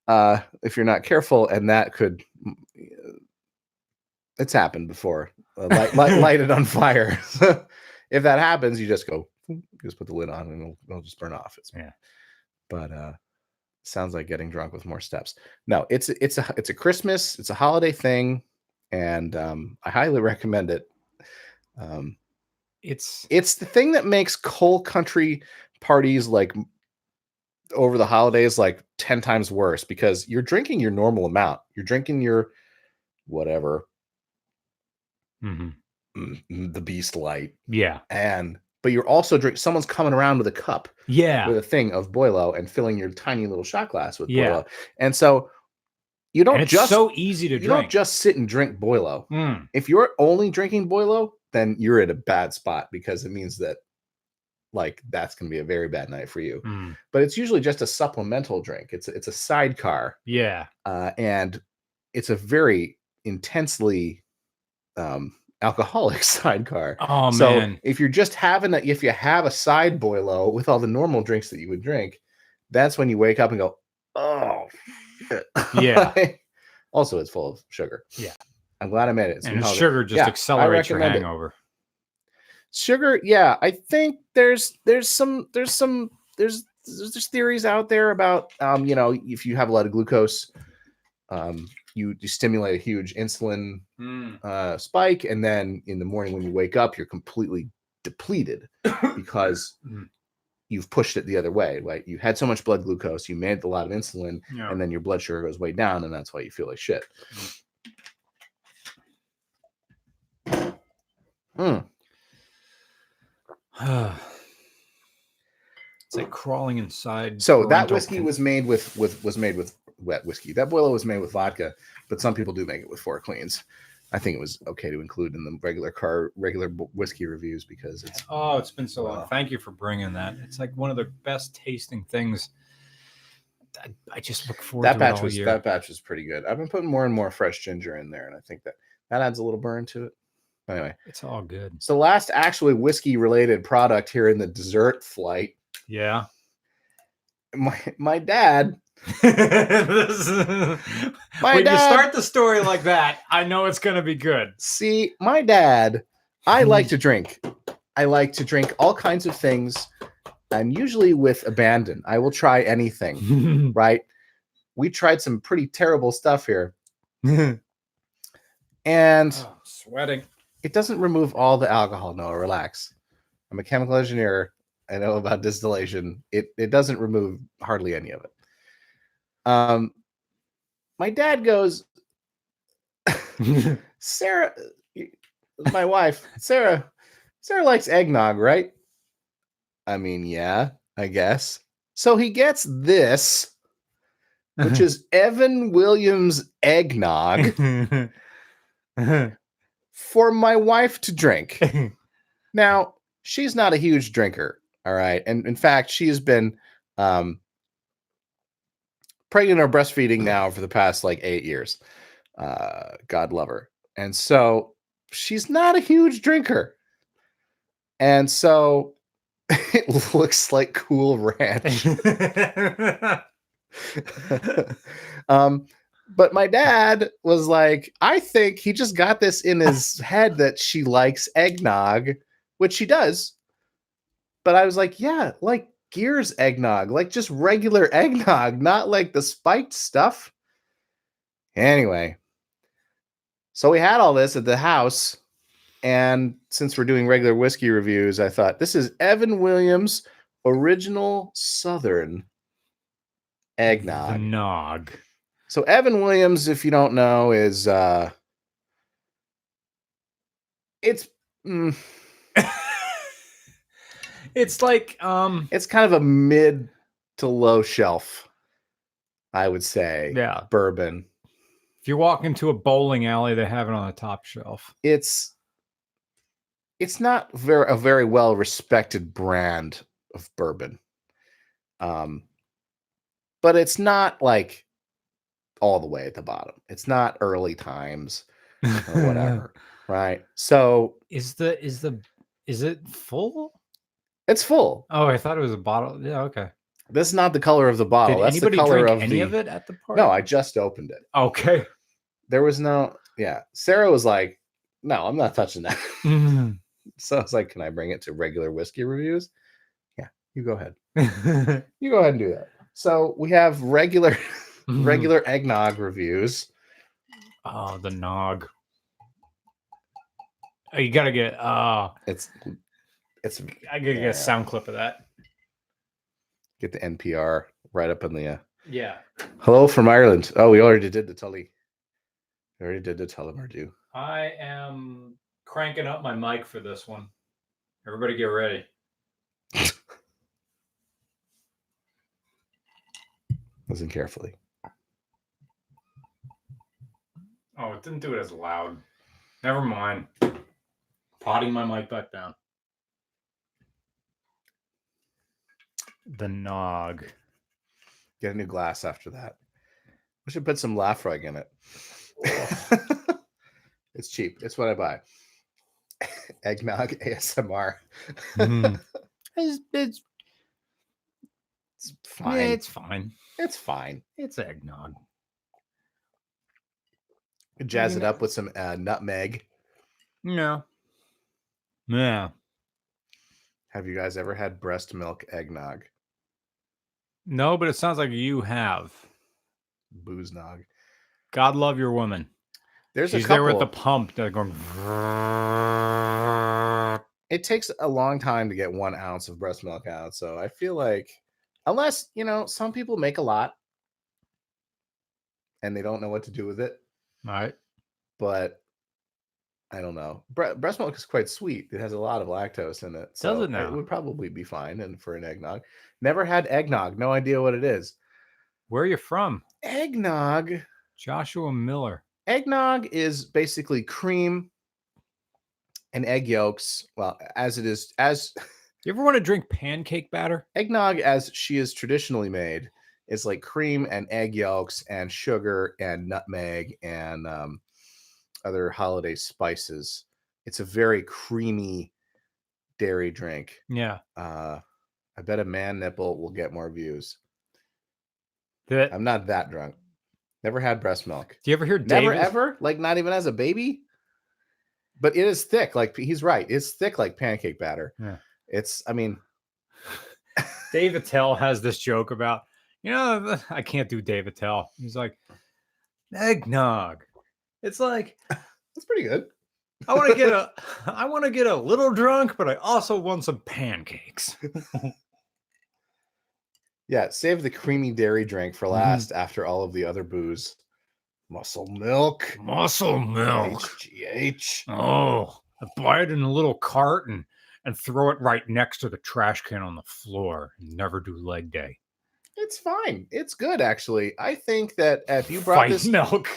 if you're not careful, and that could. It's happened before. Light it on fire. If that happens, you just go, just put the lid on, and it'll just burn off. But sounds like getting drunk with more steps. No, it's a Christmas, it's a holiday thing, and I highly recommend it. It's the thing that makes cold country parties like over the holidays like 10 times worse because you're drinking your normal amount. You're drinking your whatever. The Beast Light. Yeah. But you're also someone's coming around with a cup. Yeah. With a thing of Boilo and filling your tiny little shot glass with yeah. Boilo. And so you don't it's so easy to drink. You don't just sit and drink Boilo. If you're only drinking Boilo, then you're at a bad spot because it means that like that's going to be a very bad night for you. But it's usually just a supplemental drink. It's a sidecar. Yeah. And it's a very intensely alcoholic sidecar. Oh, so man. If you're just if you have a side Boilo with all the normal drinks that you would drink, that's when you wake up and go, oh shit. Yeah. Also, it's full of sugar. Yeah. I'm glad I made it. And sugar just accelerates your hangover. Sugar, yeah. I think there's theories out there about if you have a lot of glucose, you stimulate a huge insulin spike, and then in the morning when you wake up, you're completely depleted because you've pushed it the other way. Like you had so much blood glucose, you made a lot of insulin, and then your blood sugar goes way down, and that's why you feel like shit. It's like crawling inside. So that whiskey was made with wet whiskey. That Boilo was made with vodka, but some people do make it with 4 cleans. I think it was okay to include in the regular whiskey reviews because it's been so long. Thank you for bringing that. It's like one of the best tasting things. I just look forward to it all year. That batch was pretty good. I've been putting more and more fresh ginger in there, and I think that adds a little burn to it. Anyway, it's all good. So last actually whiskey related product here in the dessert flight. Yeah. My dad. When you start the story like that, I know it's going to be good. See, my dad, I like to drink. I like to drink all kinds of things and usually with abandon. I will try anything, right? We tried some pretty terrible stuff here. And sweating. It doesn't remove all the alcohol. No, relax. I'm a chemical engineer. I know about distillation. It doesn't remove hardly any of it. My dad goes, Sarah, my wife, Sarah likes eggnog, right? I mean, yeah, I guess. So he gets this, which is Evan Williams eggnog for my wife to drink. Now, she's not a huge drinker, all right? And in fact, she has been pregnant or breastfeeding now for the past like 8 years. God love her. And so she's not a huge drinker. And so it looks like Cool Ranch. But my dad was like, I think he just got this in his head that she likes eggnog, which she does. But I was like, yeah, like Gears eggnog, like just regular eggnog, not like the spiked stuff. Anyway, so we had all this at the house. And since we're doing regular whiskey reviews, I thought this is Evan Williams Original Southern Eggnog. Nog. So Evan Williams, if you don't know, is it's it's like it's kind of a mid to low shelf, I would say. Yeah, bourbon. If you walk into a bowling alley, they have it on the top shelf. It's not a very well respected brand of bourbon. But it's not like all the way at the bottom. It's not early times or whatever, right? So is it full? It's full. Oh, I thought it was a bottle. Yeah, okay. This is not the color of the bottle. Did That's anybody the color drink of any of it at the party? No, I just opened it. Okay. There was no, yeah. Sarah was like, no, I'm not touching that. So I was like, can I bring it to regular whiskey reviews? Yeah, you go ahead. You go ahead and do that. So we have regular eggnog reviews. Oh, the nog. Oh, you gotta get it's I gotta get a sound clip of that. Get the NPR right up in the yeah. Hello from Ireland. Oh, we already did the Tully. We already did the Tullamore Dew. I am cranking up my mic for this one. Everybody get ready. Listen carefully. Oh, it didn't do it as loud. Never mind. Potting my mic back down. The nog. Get a new glass after that. We should put some Laphroaig in it. It's cheap. It's what I buy. Eggnog ASMR. It's fine. Yeah, it's fine. It's fine. It's eggnog. Jazz it up with some nutmeg. No. Yeah. Have you guys ever had breast milk eggnog? No, but it sounds like you have. Booze nog. God love your woman. She's there with the pump. They're going. It takes a long time to get 1 ounce of breast milk out. So I feel like, unless, some people make a lot and they don't know what to do with it. All right. But I don't know. Breast milk is quite sweet. It has a lot of lactose in it. So does it now? It would probably be fine and for an eggnog. Never had eggnog. No idea what it is. Where are you from? Eggnog. Joshua Miller. Eggnog is basically cream and egg yolks. Well, as it is, you ever want to drink pancake batter? Eggnog, as she is traditionally made, is like cream and egg yolks and sugar and nutmeg and other holiday spices. It's a very creamy dairy drink. Yeah. I bet a man nipple will get more views. I'm not that drunk. Never had breast milk. Do you ever hear Never ever? Like not even as a baby? But it is thick. Like he's right. It's thick like pancake batter. Yeah. It's, I mean. Dave Attell has this joke about, I can't do Dave Attell. He's like, eggnog. It's like, That's pretty good. I want to get a little drunk, but I also want some pancakes. Yeah, save the creamy dairy drink for last after all of the other booze. Muscle milk. Muscle milk. HGH. Oh, I buy it in a little cart and throw it right next to the trash can on the floor and never do leg day. It's fine. It's good, actually. I think that if you brought this milk.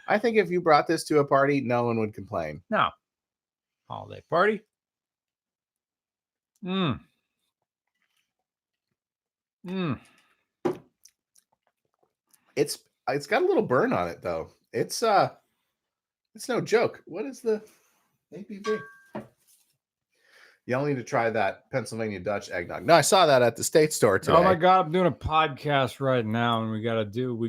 I think if you brought this to a party, no one would complain. No. Holiday party. Mmm. Mmm. It's got a little burn on it though. It's no joke. What is the ABV? Y'all need to try that Pennsylvania Dutch eggnog. No, I saw that at the state store today. Oh my God, I'm doing a podcast right now, and we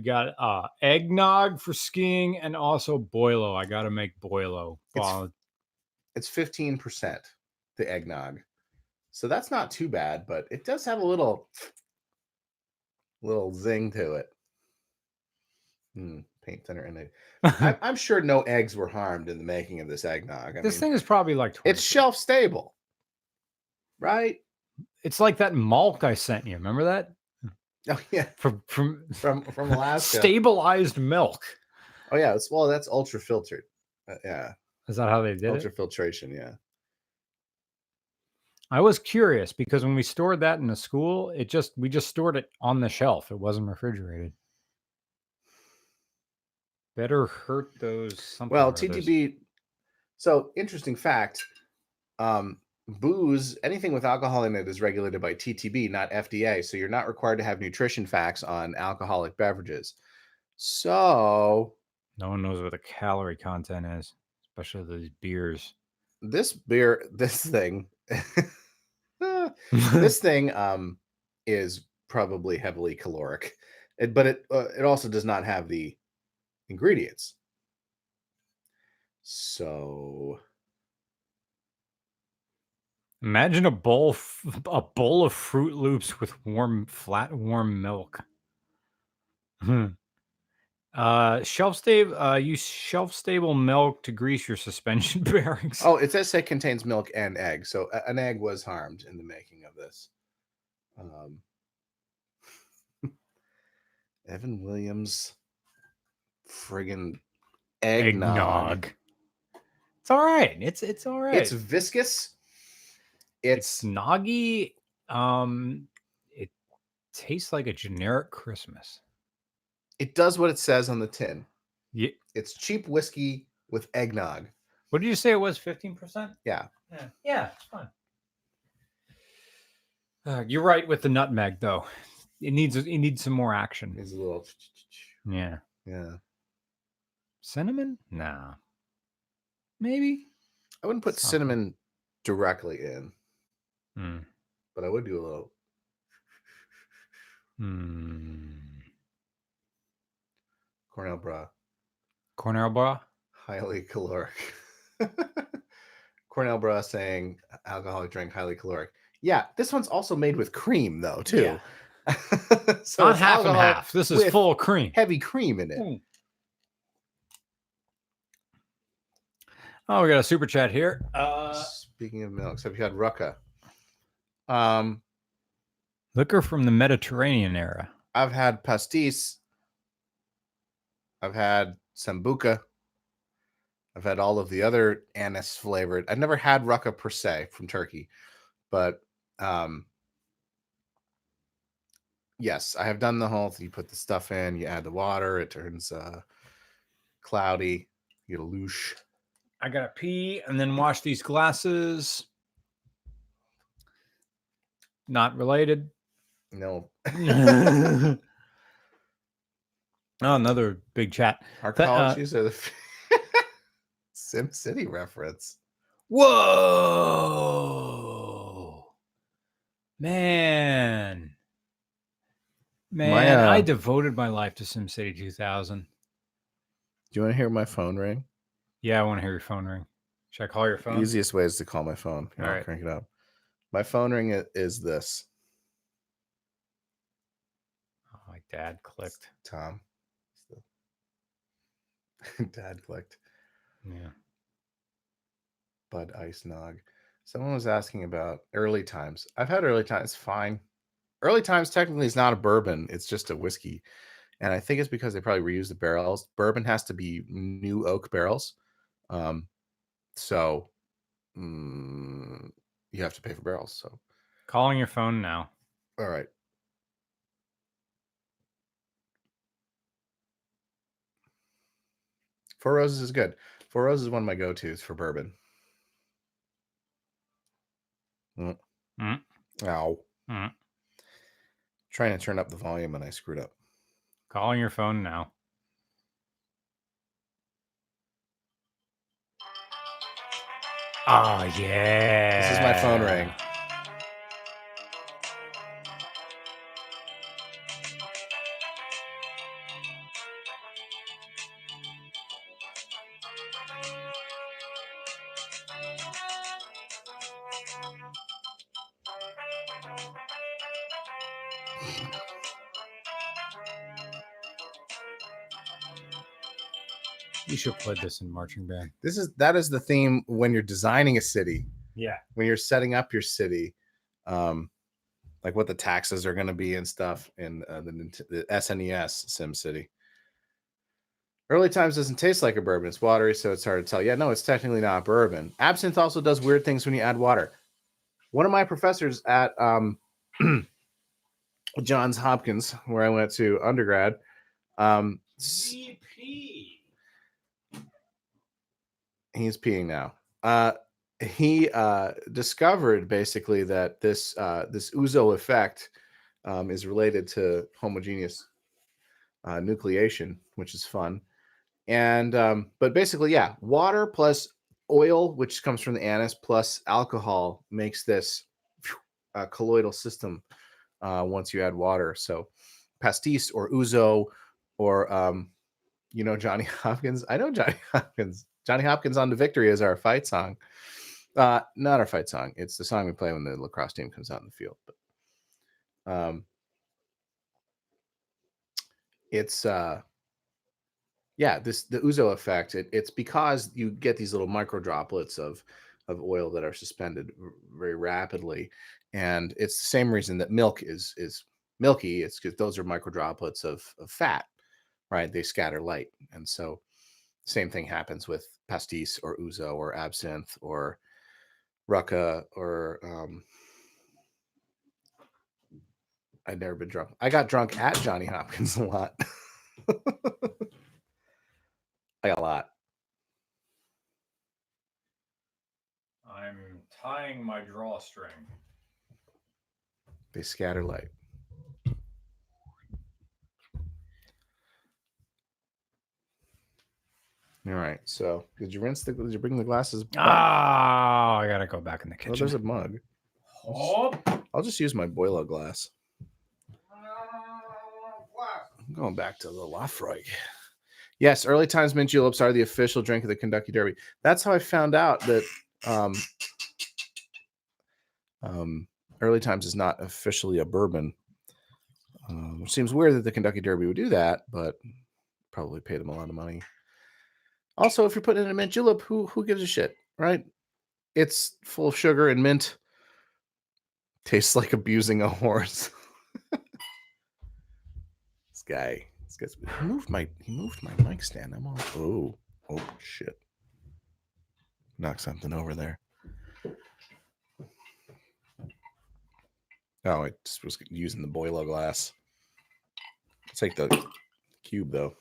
got eggnog for skiing and also Boilo. I got to make Boilo. It's 15% the eggnog, so that's not too bad, but it does have a little zing to it. Paint thinner in it. I'm sure no eggs were harmed in the making of this eggnog. This thing is probably like 20. It's shelf stable, right? It's like that malt I sent you. Remember that? Oh yeah, from Alaska. Stabilized milk. Oh yeah, that's ultra filtered. Yeah. Is that how they did it? Ultrafiltration, yeah. I was curious because when we stored that in the school, we just stored it on the shelf. It wasn't refrigerated. Better hurt those. Well, TTB. So interesting fact. Booze, anything with alcohol in it is regulated by TTB, not FDA. So you're not required to have nutrition facts on alcoholic beverages. So no one knows what the calorie content is, especially these beers. This thing this thing is probably heavily caloric, but it also does not have the ingredients. So imagine a bowl of Fruit Loops with warm milk. Shelf stable. Use shelf stable milk to grease your suspension bearings. Oh, it says it contains milk and egg, so an egg was harmed in the making of this. Evan Williams, friggin' eggnog. It's all right. It's all right. It's viscous. It's snoggy. It tastes like a generic Christmas. It does what it says on the tin. Yeah. It's cheap whiskey with eggnog. What did you say it was? 15%? Yeah. Yeah, it's fine. You're right with the nutmeg, though. It needs some more action. It's a little. Yeah. Yeah. Cinnamon? Nah. Maybe. I wouldn't put cinnamon directly in. But I would do a little. Cornell bra. Highly caloric. Cornell bra saying alcoholic drink, highly caloric. Yeah, this one's also made with cream, though, too. Yeah. So not half and half. This is full of cream. Heavy cream in it. Oh, we got a super chat here. Speaking of milks, have you had Rucka? Liquor from the Mediterranean era. I've had pastis. I've had sambuca. I've had all of the other anise flavored. I've never had Rucka per se from Turkey, but yes, I have done the whole thing. You put the stuff in, you add the water, it turns cloudy, you get a loosh. I gotta pee and then wash these glasses. Not related. No. Oh, another big chat. Arcologies are the Sim City reference. Whoa, man, I devoted my life to SimCity 2000. Do you want to hear my phone ring? Yeah, I want to hear your phone ring. Should I call your phone? Easiest way is to call my phone. All right, crank it up. My phone ring is this. Dad clicked. Tom. Dad clicked. Yeah. Bud Ice Nog. Someone was asking about early times. I've had early times. Fine. Early times technically is not a bourbon. It's just a whiskey. And I think it's because they probably reuse the barrels. Bourbon has to be new oak barrels. So you have to pay for barrels. So calling your phone now. All right. Four Roses is good. Four Roses is one of my go-tos for bourbon. Ow. Trying to turn up the volume and I screwed up. Calling your phone now. Oh, yeah. This is my phone ring. You should play this in marching band. That is the theme when you're designing a city. Yeah. When you're setting up your city, like what the taxes are going to be and stuff in the SNES Sim City. Early times doesn't taste like a bourbon. It's watery, so it's hard to tell. Yeah, no, it's technically not bourbon. Absinthe also does weird things when you add water. One of my professors at Johns Hopkins, where I went to undergrad, he's peeing now. He discovered basically that this ouzo effect is related to homogeneous nucleation, which is fun. And but basically, yeah, water plus oil, which comes from the anise, plus alcohol makes this colloidal system once you add water. So pastis or ouzo or Johnny Hopkins. I know Johnny Hopkins. Johnny Hopkins on the Victory is our fight song. Not our fight song. It's the song we play when the lacrosse team comes out in the field. But it's the ouzo effect. It's because you get these little micro droplets of oil that are suspended very rapidly, and it's the same reason that milk is milky. It's because those are micro droplets of fat, right? They scatter light, and so same thing happens with pastis or ouzo or absinthe or rucka or I'd never been drunk. I got drunk at Johnny Hopkins a lot. Like a lot. I'm tying my drawstring. They scatter light. All right. So, did you bring the glasses back? I gotta go back in the kitchen. Oh, there's a mug. I'll just use my Boilo glass. I'm going back to the Laphroaig. Yes, early times mint juleps are the official drink of the Kentucky Derby. That's how I found out that early times is not officially a bourbon. Which seems weird that the Kentucky Derby would do that, but probably paid them a lot of money. Also, if you're putting in a mint julep, who gives a shit, right? It's full of sugar and mint. Tastes like abusing a horse. This guy's he moved my mic stand. I'm all oh shit. Knock something over there. Oh, I just was using the Boilo glass. I'll take the cube though.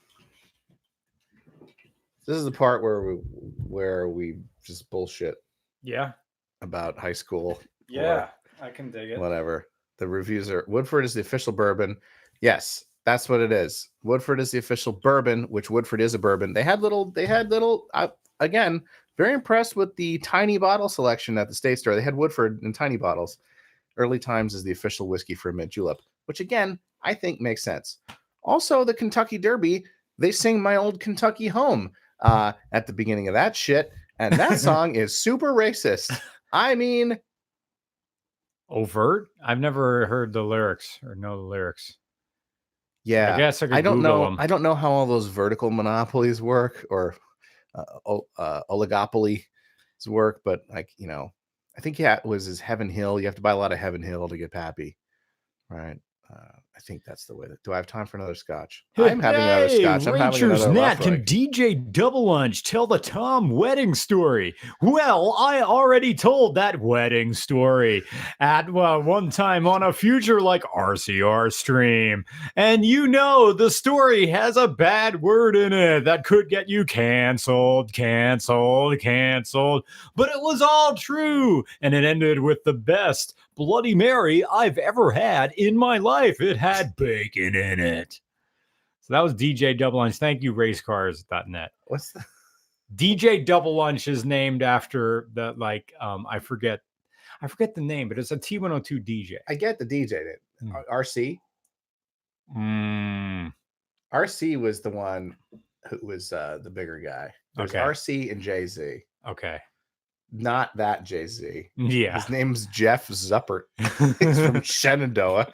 This is the part where we just bullshit. Yeah. About high school. Yeah, I can dig it. Whatever. The reviews are Woodford is the official bourbon. Yes, that's what it is. Woodford is the official bourbon, which Woodford is a bourbon. They had little. Again, very impressed with the tiny bottle selection at the State Store. They had Woodford in tiny bottles. Early times is the official whiskey for a mint julep, which again I think makes sense. Also, the Kentucky Derby, they sing "My Old Kentucky Home" at the beginning of that shit, and that song is super racist. I mean, overt. I've never heard the lyrics or know the lyrics. Yeah, I guess I I could don't Google know. them. I don't know how all those vertical monopolies work or oligopolies work, but like I think it was his Heaven Hill. You have to buy a lot of Heaven Hill to get Pappy, right? I think that's the way. Do I have time for another scotch? I'm having another Hey, scotch. I'm having Rachel's another Nat, can Laphroaig. DJ Double Lunch tell the Tom wedding story? Well, I already told that wedding story at one time on a future like RCR stream. And the story has a bad word in it that could get you canceled. But it was all true. And it ended with the best Bloody Mary I've ever had in my life. It had bacon in it. So that was DJ Double Lunch. Thank you, racecars.net. What's the DJ Double Lunch is named after the I forget the name, but it's a T102 DJ. I get the DJ. RC. RC was the one who was the bigger guy. There's Okay. RC and Jay-Z. Okay. Not that Jay-Z. Yeah. His name's Jeff Zuppert. He's from Shenandoah.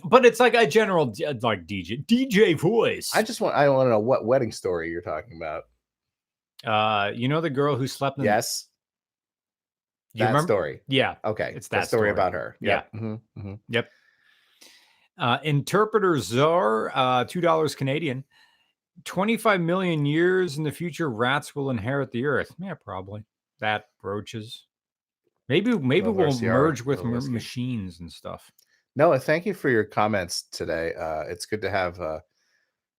But it's like a general like DJ voice. I want to know what wedding story you're talking about. The girl who slept in Yes. You remember? Story. Yeah. Okay. It's that story about her. Yep. Yeah. Mm-hmm. Mm-hmm. Yep. Interpreter Czar, $2 Canadian. 25 million years in the future, rats will inherit the earth. Yeah, probably. That roaches. Maybe we'll merge with machines and stuff. Noah, thank you for your comments today. It's good to have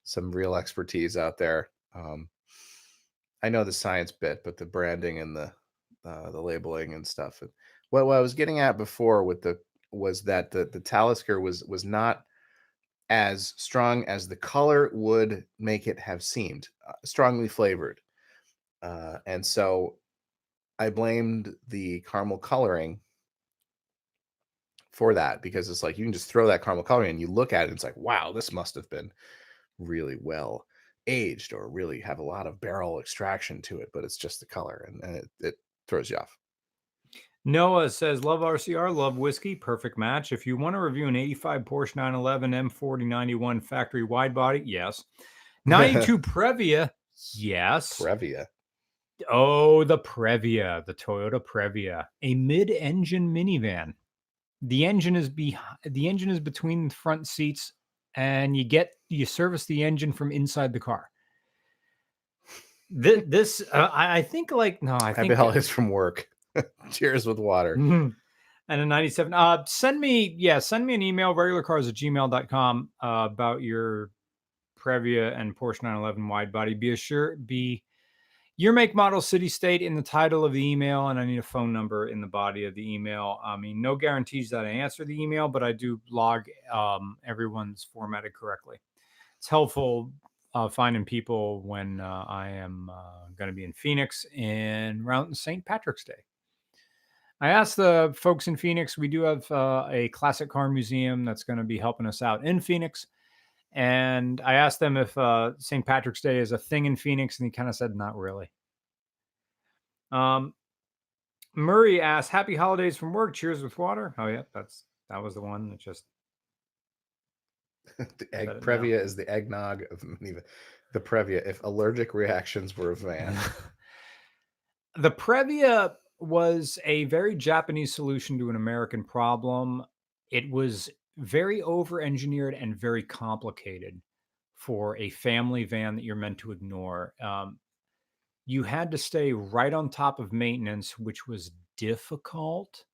some real expertise out there. I know the science bit, but the branding and the labeling and stuff. And what I was getting at before was that the Talisker was not as strong as the color would make it have seemed, strongly flavored. And so I blamed the caramel coloring for that, because it's like you can just throw that caramel coloring and you look at it and it's like, wow, this must have been really well aged or really have a lot of barrel extraction to it, but it's just the color and it throws you off. Noah says, love RCR, love whiskey, perfect match. If you want to review an 85 Porsche 911 M4091 factory wide body, yes. 92 Previa, yes. Previa. Oh, the Previa, the Toyota Previa, a mid-engine minivan. The engine is between the front seats, and you service the engine from inside the car. This I think I think it's from work. Cheers with water. And a 97. Send me an email, regularcars@gmail.com, about your Previa and Porsche 911 wide body. Be your make, model, city, state in the title of the email, and I need a phone number in the body of the email. I mean, no guarantees that I answer the email, but I do log everyone's formatted correctly. It's helpful finding people when I am going to be in Phoenix around St. Patrick's Day. I asked the folks in Phoenix, we do have a classic car museum that's going to be helping us out in Phoenix. And I asked them if St. Patrick's Day is a thing in Phoenix, and he kind of said, not really. Murray asked, happy holidays from work. Cheers with water. Oh, yeah, that was the one that just... The Previa is the eggnog of the Previa. If allergic reactions were a van. The Previa was a very Japanese solution to an American problem. It was very over-engineered and very complicated for a family van that you're meant to ignore. You had to stay right on top of maintenance, which was difficult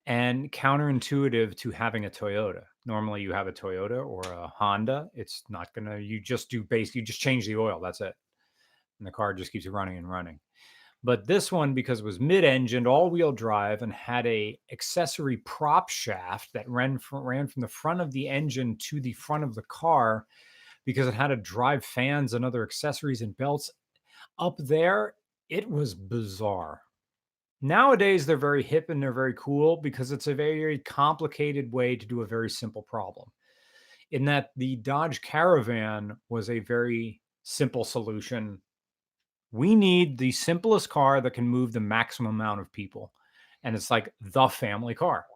and counterintuitive to having a Toyota. Normally you have a Toyota or a Honda. It's not going to, you just change the oil. That's it. And the car just keeps running and running. But this one, because it was mid-engined, all-wheel drive, and had a accessory prop shaft that ran from the front of the engine to the front of the car, because it had to drive fans and other accessories and belts up there, it was bizarre. Nowadays, they're very hip and they're very cool because it's a very, very complicated way to do a very simple problem. In that the Dodge Caravan was a very simple solution. We need the simplest car that can move the maximum amount of people. And it's like the family car.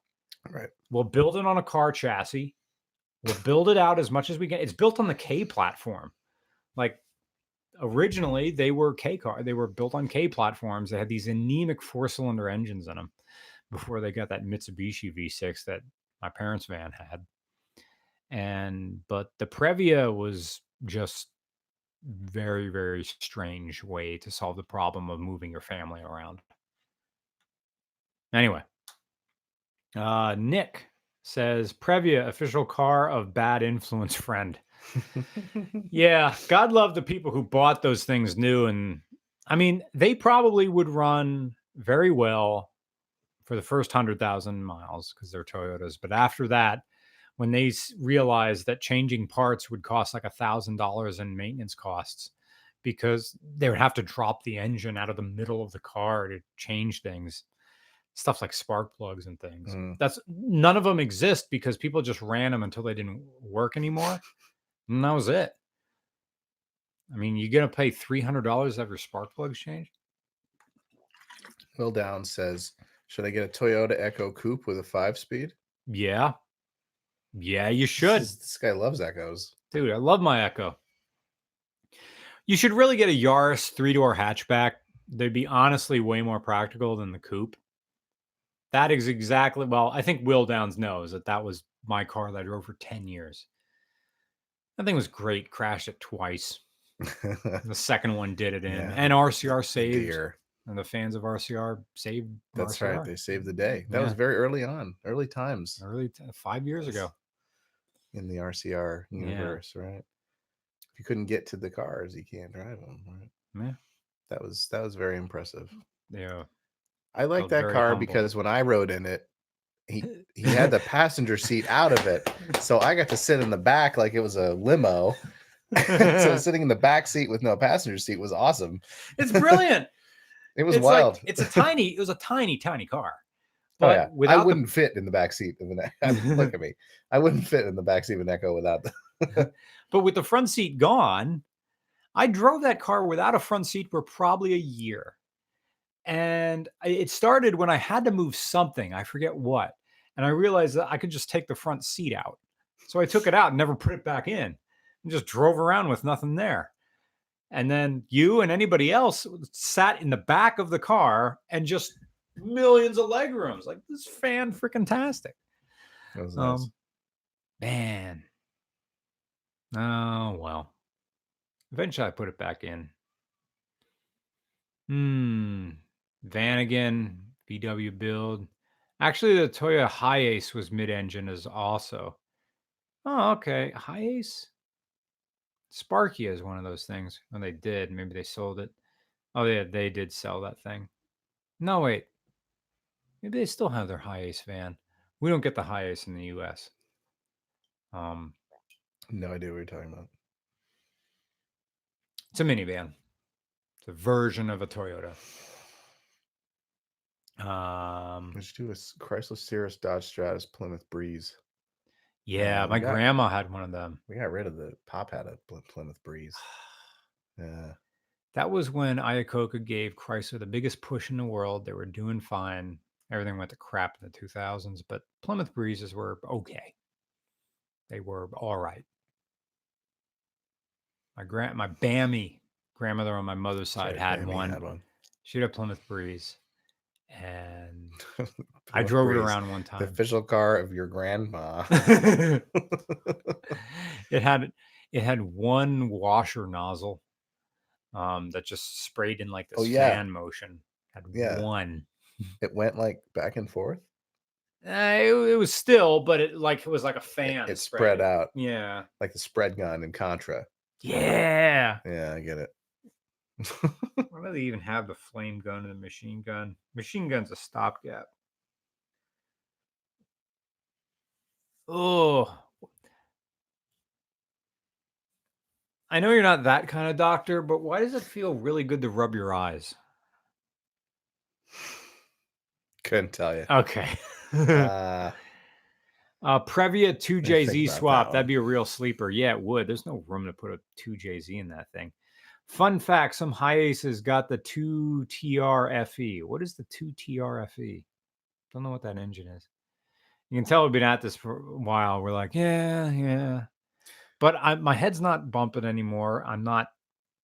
Right. We'll build it on a car chassis. We'll build it out as much as we can. It's built on the K platform. Like originally, they were K car. They were built on K platforms. They had these anemic 4-cylinder engines in them before they got that Mitsubishi V6 that my parents' van had. But the Previa was just very, very strange way to solve the problem of moving your family around. Anyway, Nick says Previa, official car of bad influence friend. Yeah, God love the people who bought those things new. And I mean, they probably would run very well for the first 100,000 miles because they're Toyotas. But after that, when they realized that changing parts would cost like $1,000 in maintenance costs because they would have to drop the engine out of the middle of the car to change things, stuff like spark plugs and things. That's none of them exist because people just ran them until they didn't work anymore. And that was it. I mean, you're going to pay $300 to have your spark plugs changed? Will Down says, should I get a Toyota Echo Coupe with a 5-speed? Yeah. Yeah, you should. This guy loves Echoes. Dude, I love my Echo. You should really get a Yaris 3-door hatchback. They'd be honestly way more practical than the coupe. That is exactly, well, I think Will Downs knows that was my car that I drove for 10 years. That thing was great. Crashed it twice. The second one did it in. Yeah. And RCR saved. And the fans of RCR saved. That's RCR. Right. They saved the day. That was very early on. Early times. 5 years ago. In the RCR universe, right? If you couldn't get to the cars, you can't drive them, right? Yeah. That was very impressive. Yeah. I like that car humble. Because when I rode in it, he had the passenger seat out of it. So I got to sit in the back like it was a limo. So sitting in the back seat with no passenger seat was awesome. It's brilliant. It was wild. Like, it was a tiny car. But I wouldn't fit in the back seat of an Echo. Look at me. I wouldn't fit in the back seat of an Echo without the But with the front seat gone, I drove that car without a front seat for probably a year. And it started when I had to move something. I forget what. And I realized that I could just take the front seat out. So I took it out and never put it back in and just drove around with nothing there. And then you and anybody else sat in the back of the car and just millions of leg rooms. Like, this fan freaking tastic. That was nice. Man. Oh, well. Eventually I put it back in. Vanagon, VW build. Actually, the Toyota Hiace was mid-engine as also. Oh, okay. Hiace? Sparky is one of those things. When they did, maybe they sold it. Oh, yeah, they did sell that thing. No, wait. Maybe they still have their Hiace van. We don't get the Hiace in the U.S. No idea what you're talking about. It's a minivan. It's a version of a Toyota. Let's do a Chrysler Cirrus, Dodge Stratus, Plymouth Breeze. Yeah, my grandma had one of them. We got rid of the Pop had a Plymouth Breeze. Yeah. That was when Iacocca gave Chrysler the biggest push in the world. They were doing fine. Everything went to crap in the 2000s, but Plymouth Breezes were okay. They were all right. My Bammy grandmother on my mother's side had one. She had a Plymouth Breeze. And I drove it around one time. The official car of your grandma. It had one washer nozzle that just sprayed in like this fan motion. Had one. It went like back and forth. It was still, but it was like a fan. It spread out. Yeah, like the spread gun in Contra. Yeah. Yeah, I get it. Why do they even have the flame gun and the machine gun? Machine gun's a stopgap. Oh. I know you're not that kind of doctor, but why does it feel really good to rub your eyes? Couldn't tell you. Okay. Previa 2JZ swap. That'd be a real sleeper. Yeah, it would. There's no room to put a 2JZ in that thing. Fun fact, some Hiaces got the 2TRFE. What is the 2TRFE? Don't know what that engine is. You can tell we've been at this for a while. We're like, yeah. But my head's not bumping anymore. I'm not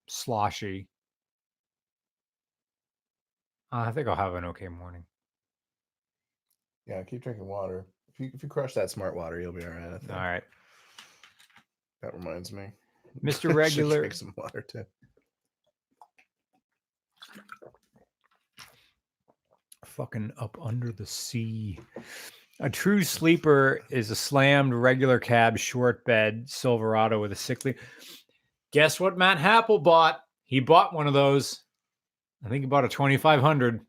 sloshy. I think I'll have an okay morning. Yeah, keep drinking water. If you crush that smart water, you'll be all right. I think. All right. That reminds me, Mr. I should Regular. drink some water too. Fucking up under the sea. A true sleeper is a slammed regular cab short bed Silverado with a sickly. Guess what Matt Happel bought? He bought one of those. I think he bought a 2500,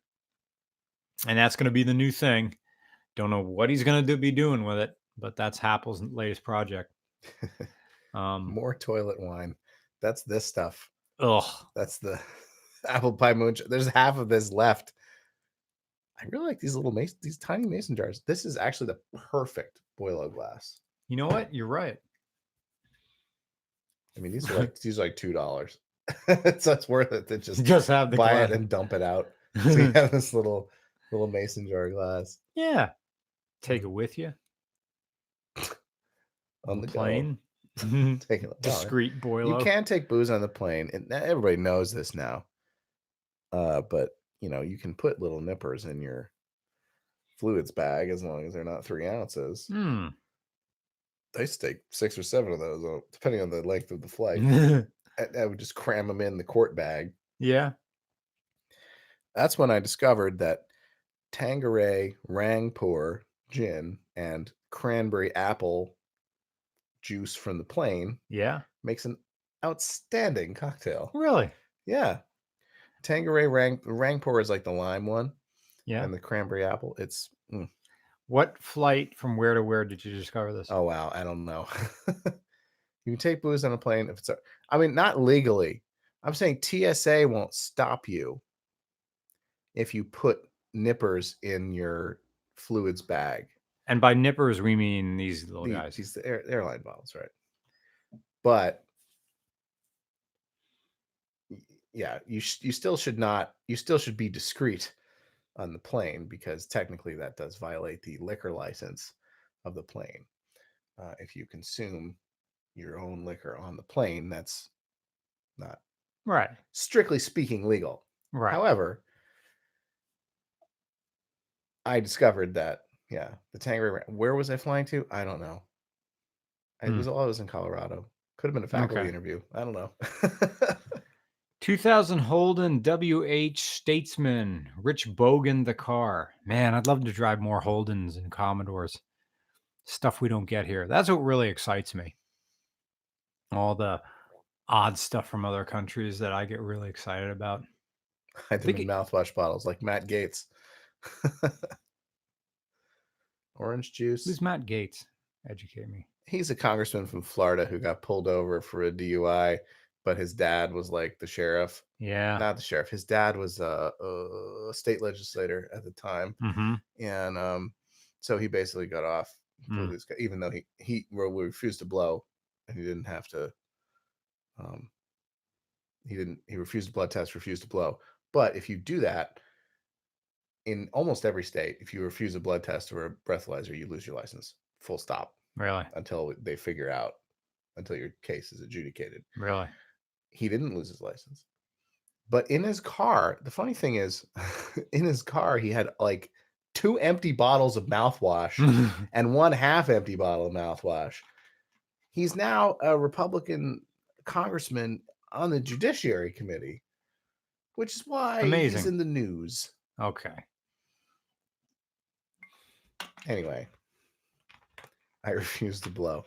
and that's going to be the new thing. Don't know what he's going to be doing with it, but that's Happel's latest project. More toilet wine. That's this stuff. Ugh. That's the apple pie moonshine. There's half of this left. I really like these tiny mason jars. This is actually the perfect Boilo glass. You know what? You're right. I mean, these are like $2. So it's worth it to just have the buy glass. it and dump it out. So you have this little mason jar glass. Yeah. Take it with you. On the plane. Take it. Discreet Boilo. You can take booze on the plane, and everybody knows this now. But you can put little nippers in your fluids bag as long as they're not 3 ounces. I used to take 6 or 7 of those, depending on the length of the flight. I would just cram them in the quart bag. Yeah. That's when I discovered that Tanqueray Rangpur gin and cranberry apple juice from the plane makes an outstanding cocktail. Really? Yeah. Tanqueray Rangpur is like the lime one. Yeah. And the cranberry apple, it's... What flight from where to where did you discover this? Oh, wow. I don't know. You can take booze on a plane if it's... I mean, not legally. I'm saying TSA won't stop you if you put nippers in your fluids bag. And by nippers, we mean these little guys. These airline bottles, right? But yeah, you still should not. You still should be discreet on the plane, because technically that does violate the liquor license of the plane. If you consume your own liquor on the plane, that's not right. Strictly speaking, legal. Right. However, I discovered that the Tanqueray. Where was I flying to? I don't know. I was in Colorado. Could have been a faculty interview. I don't know. 2000 Holden WH Statesman, Rich Bogan the car. Man, I'd love to drive more Holdens and Commodores. Stuff we don't get here. That's what really excites me. All the odd stuff from other countries that I get really excited about. I think in mouthwash bottles like Matt Gaetz. Orange juice. Who's Matt Gaetz? Educate me. He's a congressman from Florida who got pulled over for a DUI, but his dad was like the sheriff. Yeah. Not the sheriff. His dad was a state legislator at the time. And so he basically got off, even though he refused to blow, and he didn't have to. He refused a blood test, refused to blow. But if you do that, in almost every state, if you refuse a blood test or a breathalyzer, you lose your license. Full stop. Really? Until they figure out, until your case is adjudicated. Really? He didn't lose his license. But in his car, the funny thing is, in his car, he had like 2 empty bottles of mouthwash and 1 half-empty bottle of mouthwash. He's now a Republican congressman on the Judiciary Committee, which is why he's in the news. Okay. Anyway, I refuse to blow.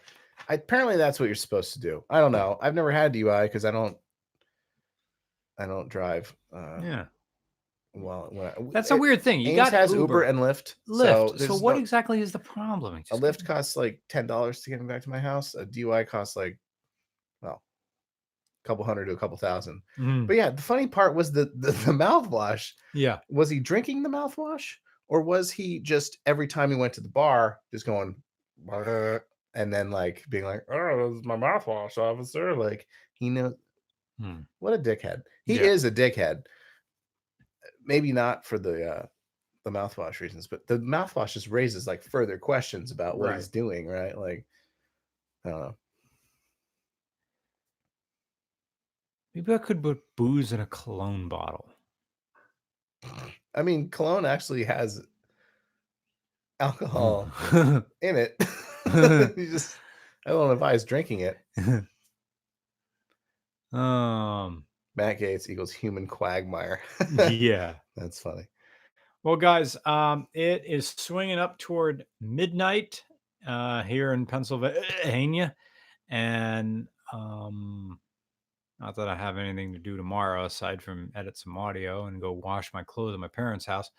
Apparently, that's what you're supposed to do. I don't know. I've never had DUI because I don't drive. Well, that's a weird thing. You Ames has Uber and Lyft. So what exactly is the problem? A Lyft costs like $10 to get me back to my house. A DUI costs like, well, a couple hundred to a couple thousand. But yeah, the funny part was the mouthwash. Yeah. Was he drinking the mouthwash, or was he just every time he went to the bar just going, and then like being like, "Oh, this is my mouthwash, officer." Like he knows. What a dickhead. He is a dickhead. Maybe not for the the mouthwash reasons, but the mouthwash just raises like further questions about what he's doing, right? Like, I don't know. Maybe I could put booze in a cologne bottle. I mean, cologne actually has alcohol in it. You just, I don't advise drinking it. Matt Gates equals human quagmire. Yeah. That's funny. Well, guys, it is swinging up toward midnight here in Pennsylvania. And not that I have anything to do tomorrow aside from edit some audio and go wash my clothes at my parents' house.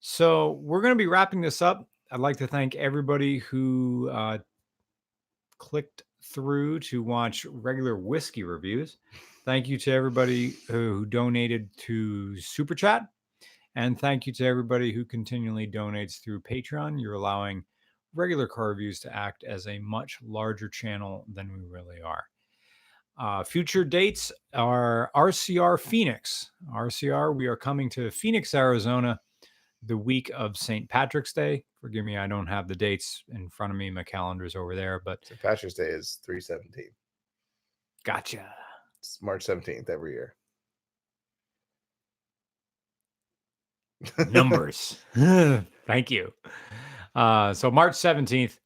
So we're going to be wrapping this up. I'd like to thank everybody who clicked through to watch regular whiskey reviews. Thank you to everybody who donated to Super Chat. And thank you to everybody who continually donates through Patreon. You're allowing regular car reviews to act as a much larger channel than we really are. Future dates are RCR Phoenix. RCR, we are coming to Phoenix, Arizona, the week of St. Patrick's Day. Forgive me, I don't have the dates in front of me. My calendar's over there, but St. Patrick's Day is 3/17. Gotcha. It's March 17th every year. Numbers. Thank you. So March 17th,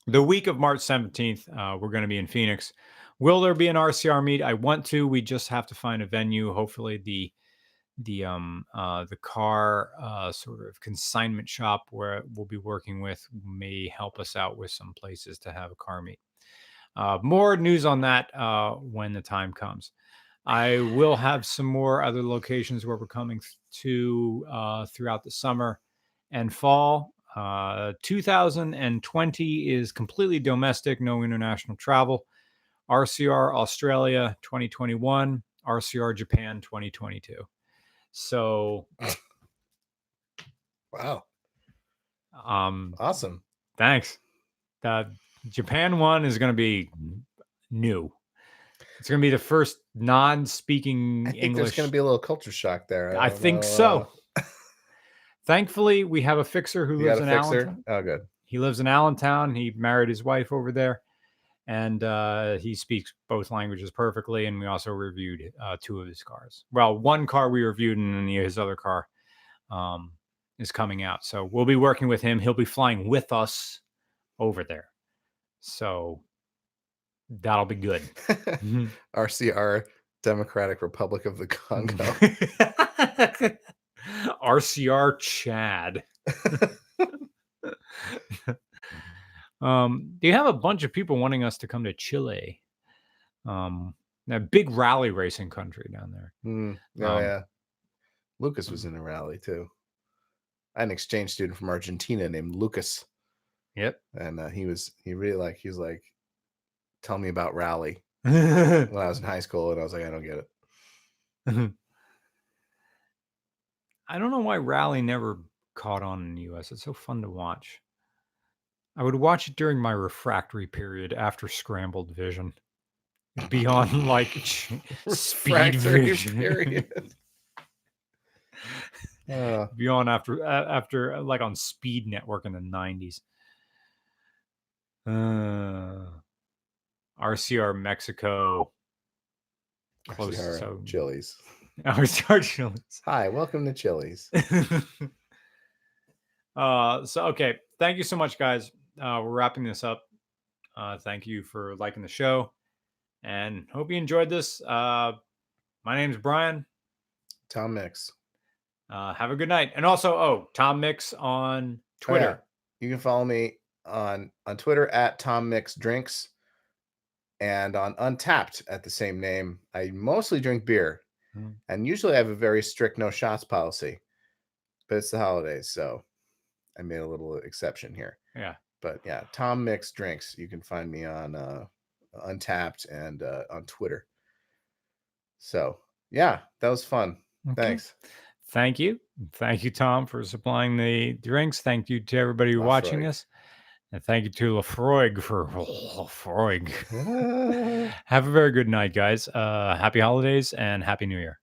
the week of March 17th, we're going to be in Phoenix. Will there be an RCR meet? I want to. We just have to find a venue. Hopefully the car sort of consignment shop where we'll be working with may help us out with some places to have a car meet. More news on that when the time comes. I will have some more other locations where we're coming to throughout the summer and fall. 2020 is completely domestic, no international travel. RCR Australia 2021, RCR Japan 2022. So, wow. Awesome. Thanks. The Japan one is going to be new. It's going to be the first non-speaking I think English. there's going to be a little culture shock there. I think so. Thankfully, we have a fixer who lives in Allentown. Oh, good. He lives in Allentown. He married his wife over there, and he speaks both languages perfectly. And we also reviewed 2 of his cars. Well, one car we reviewed, and then his other car is coming out. So we'll be working with him. He'll be flying with us over there. So that'll be good. RCR, Democratic Republic of the Congo. RCR Chad. You have a bunch of people wanting us to come to Chile. A big rally racing country down there. Yeah. Lucas was in a rally too. I had an exchange student from Argentina named Lucas. Yep. And he was like, tell me about rally when I was in high school. And I was like, I don't get it. I don't know why rally never caught on in the US. It's so fun to watch. I would watch it during my refractory period after scrambled vision. Beyond like speed vision. Period. Beyond after like on Speed Network in the 90s. RCR Mexico. Close to Chili's. RCR Chili's. Hi, welcome to Chili's. So okay, thank you so much, guys. We're wrapping this up. Thank you for liking the show, and hope you enjoyed this. My name's Brian. Tom Mix. Have a good night. And also, Tom Mix on Twitter. Yeah. You can follow me on Twitter at Tom Mix Drinks, and on Untapped at the same name. I mostly drink beer, and usually I have a very strict no shots policy, but it's the holidays, so I made a little exception here. Yeah. But yeah, Tom Mix Drinks. You can find me on Untapped and on Twitter. So yeah, that was fun. Okay. Thanks. Thank you. Thank you, Tom, for supplying the drinks. Thank you to everybody watching us. And thank you to Laphroaig for Laphroaig. Have a very good night, guys. Happy holidays and Happy New Year.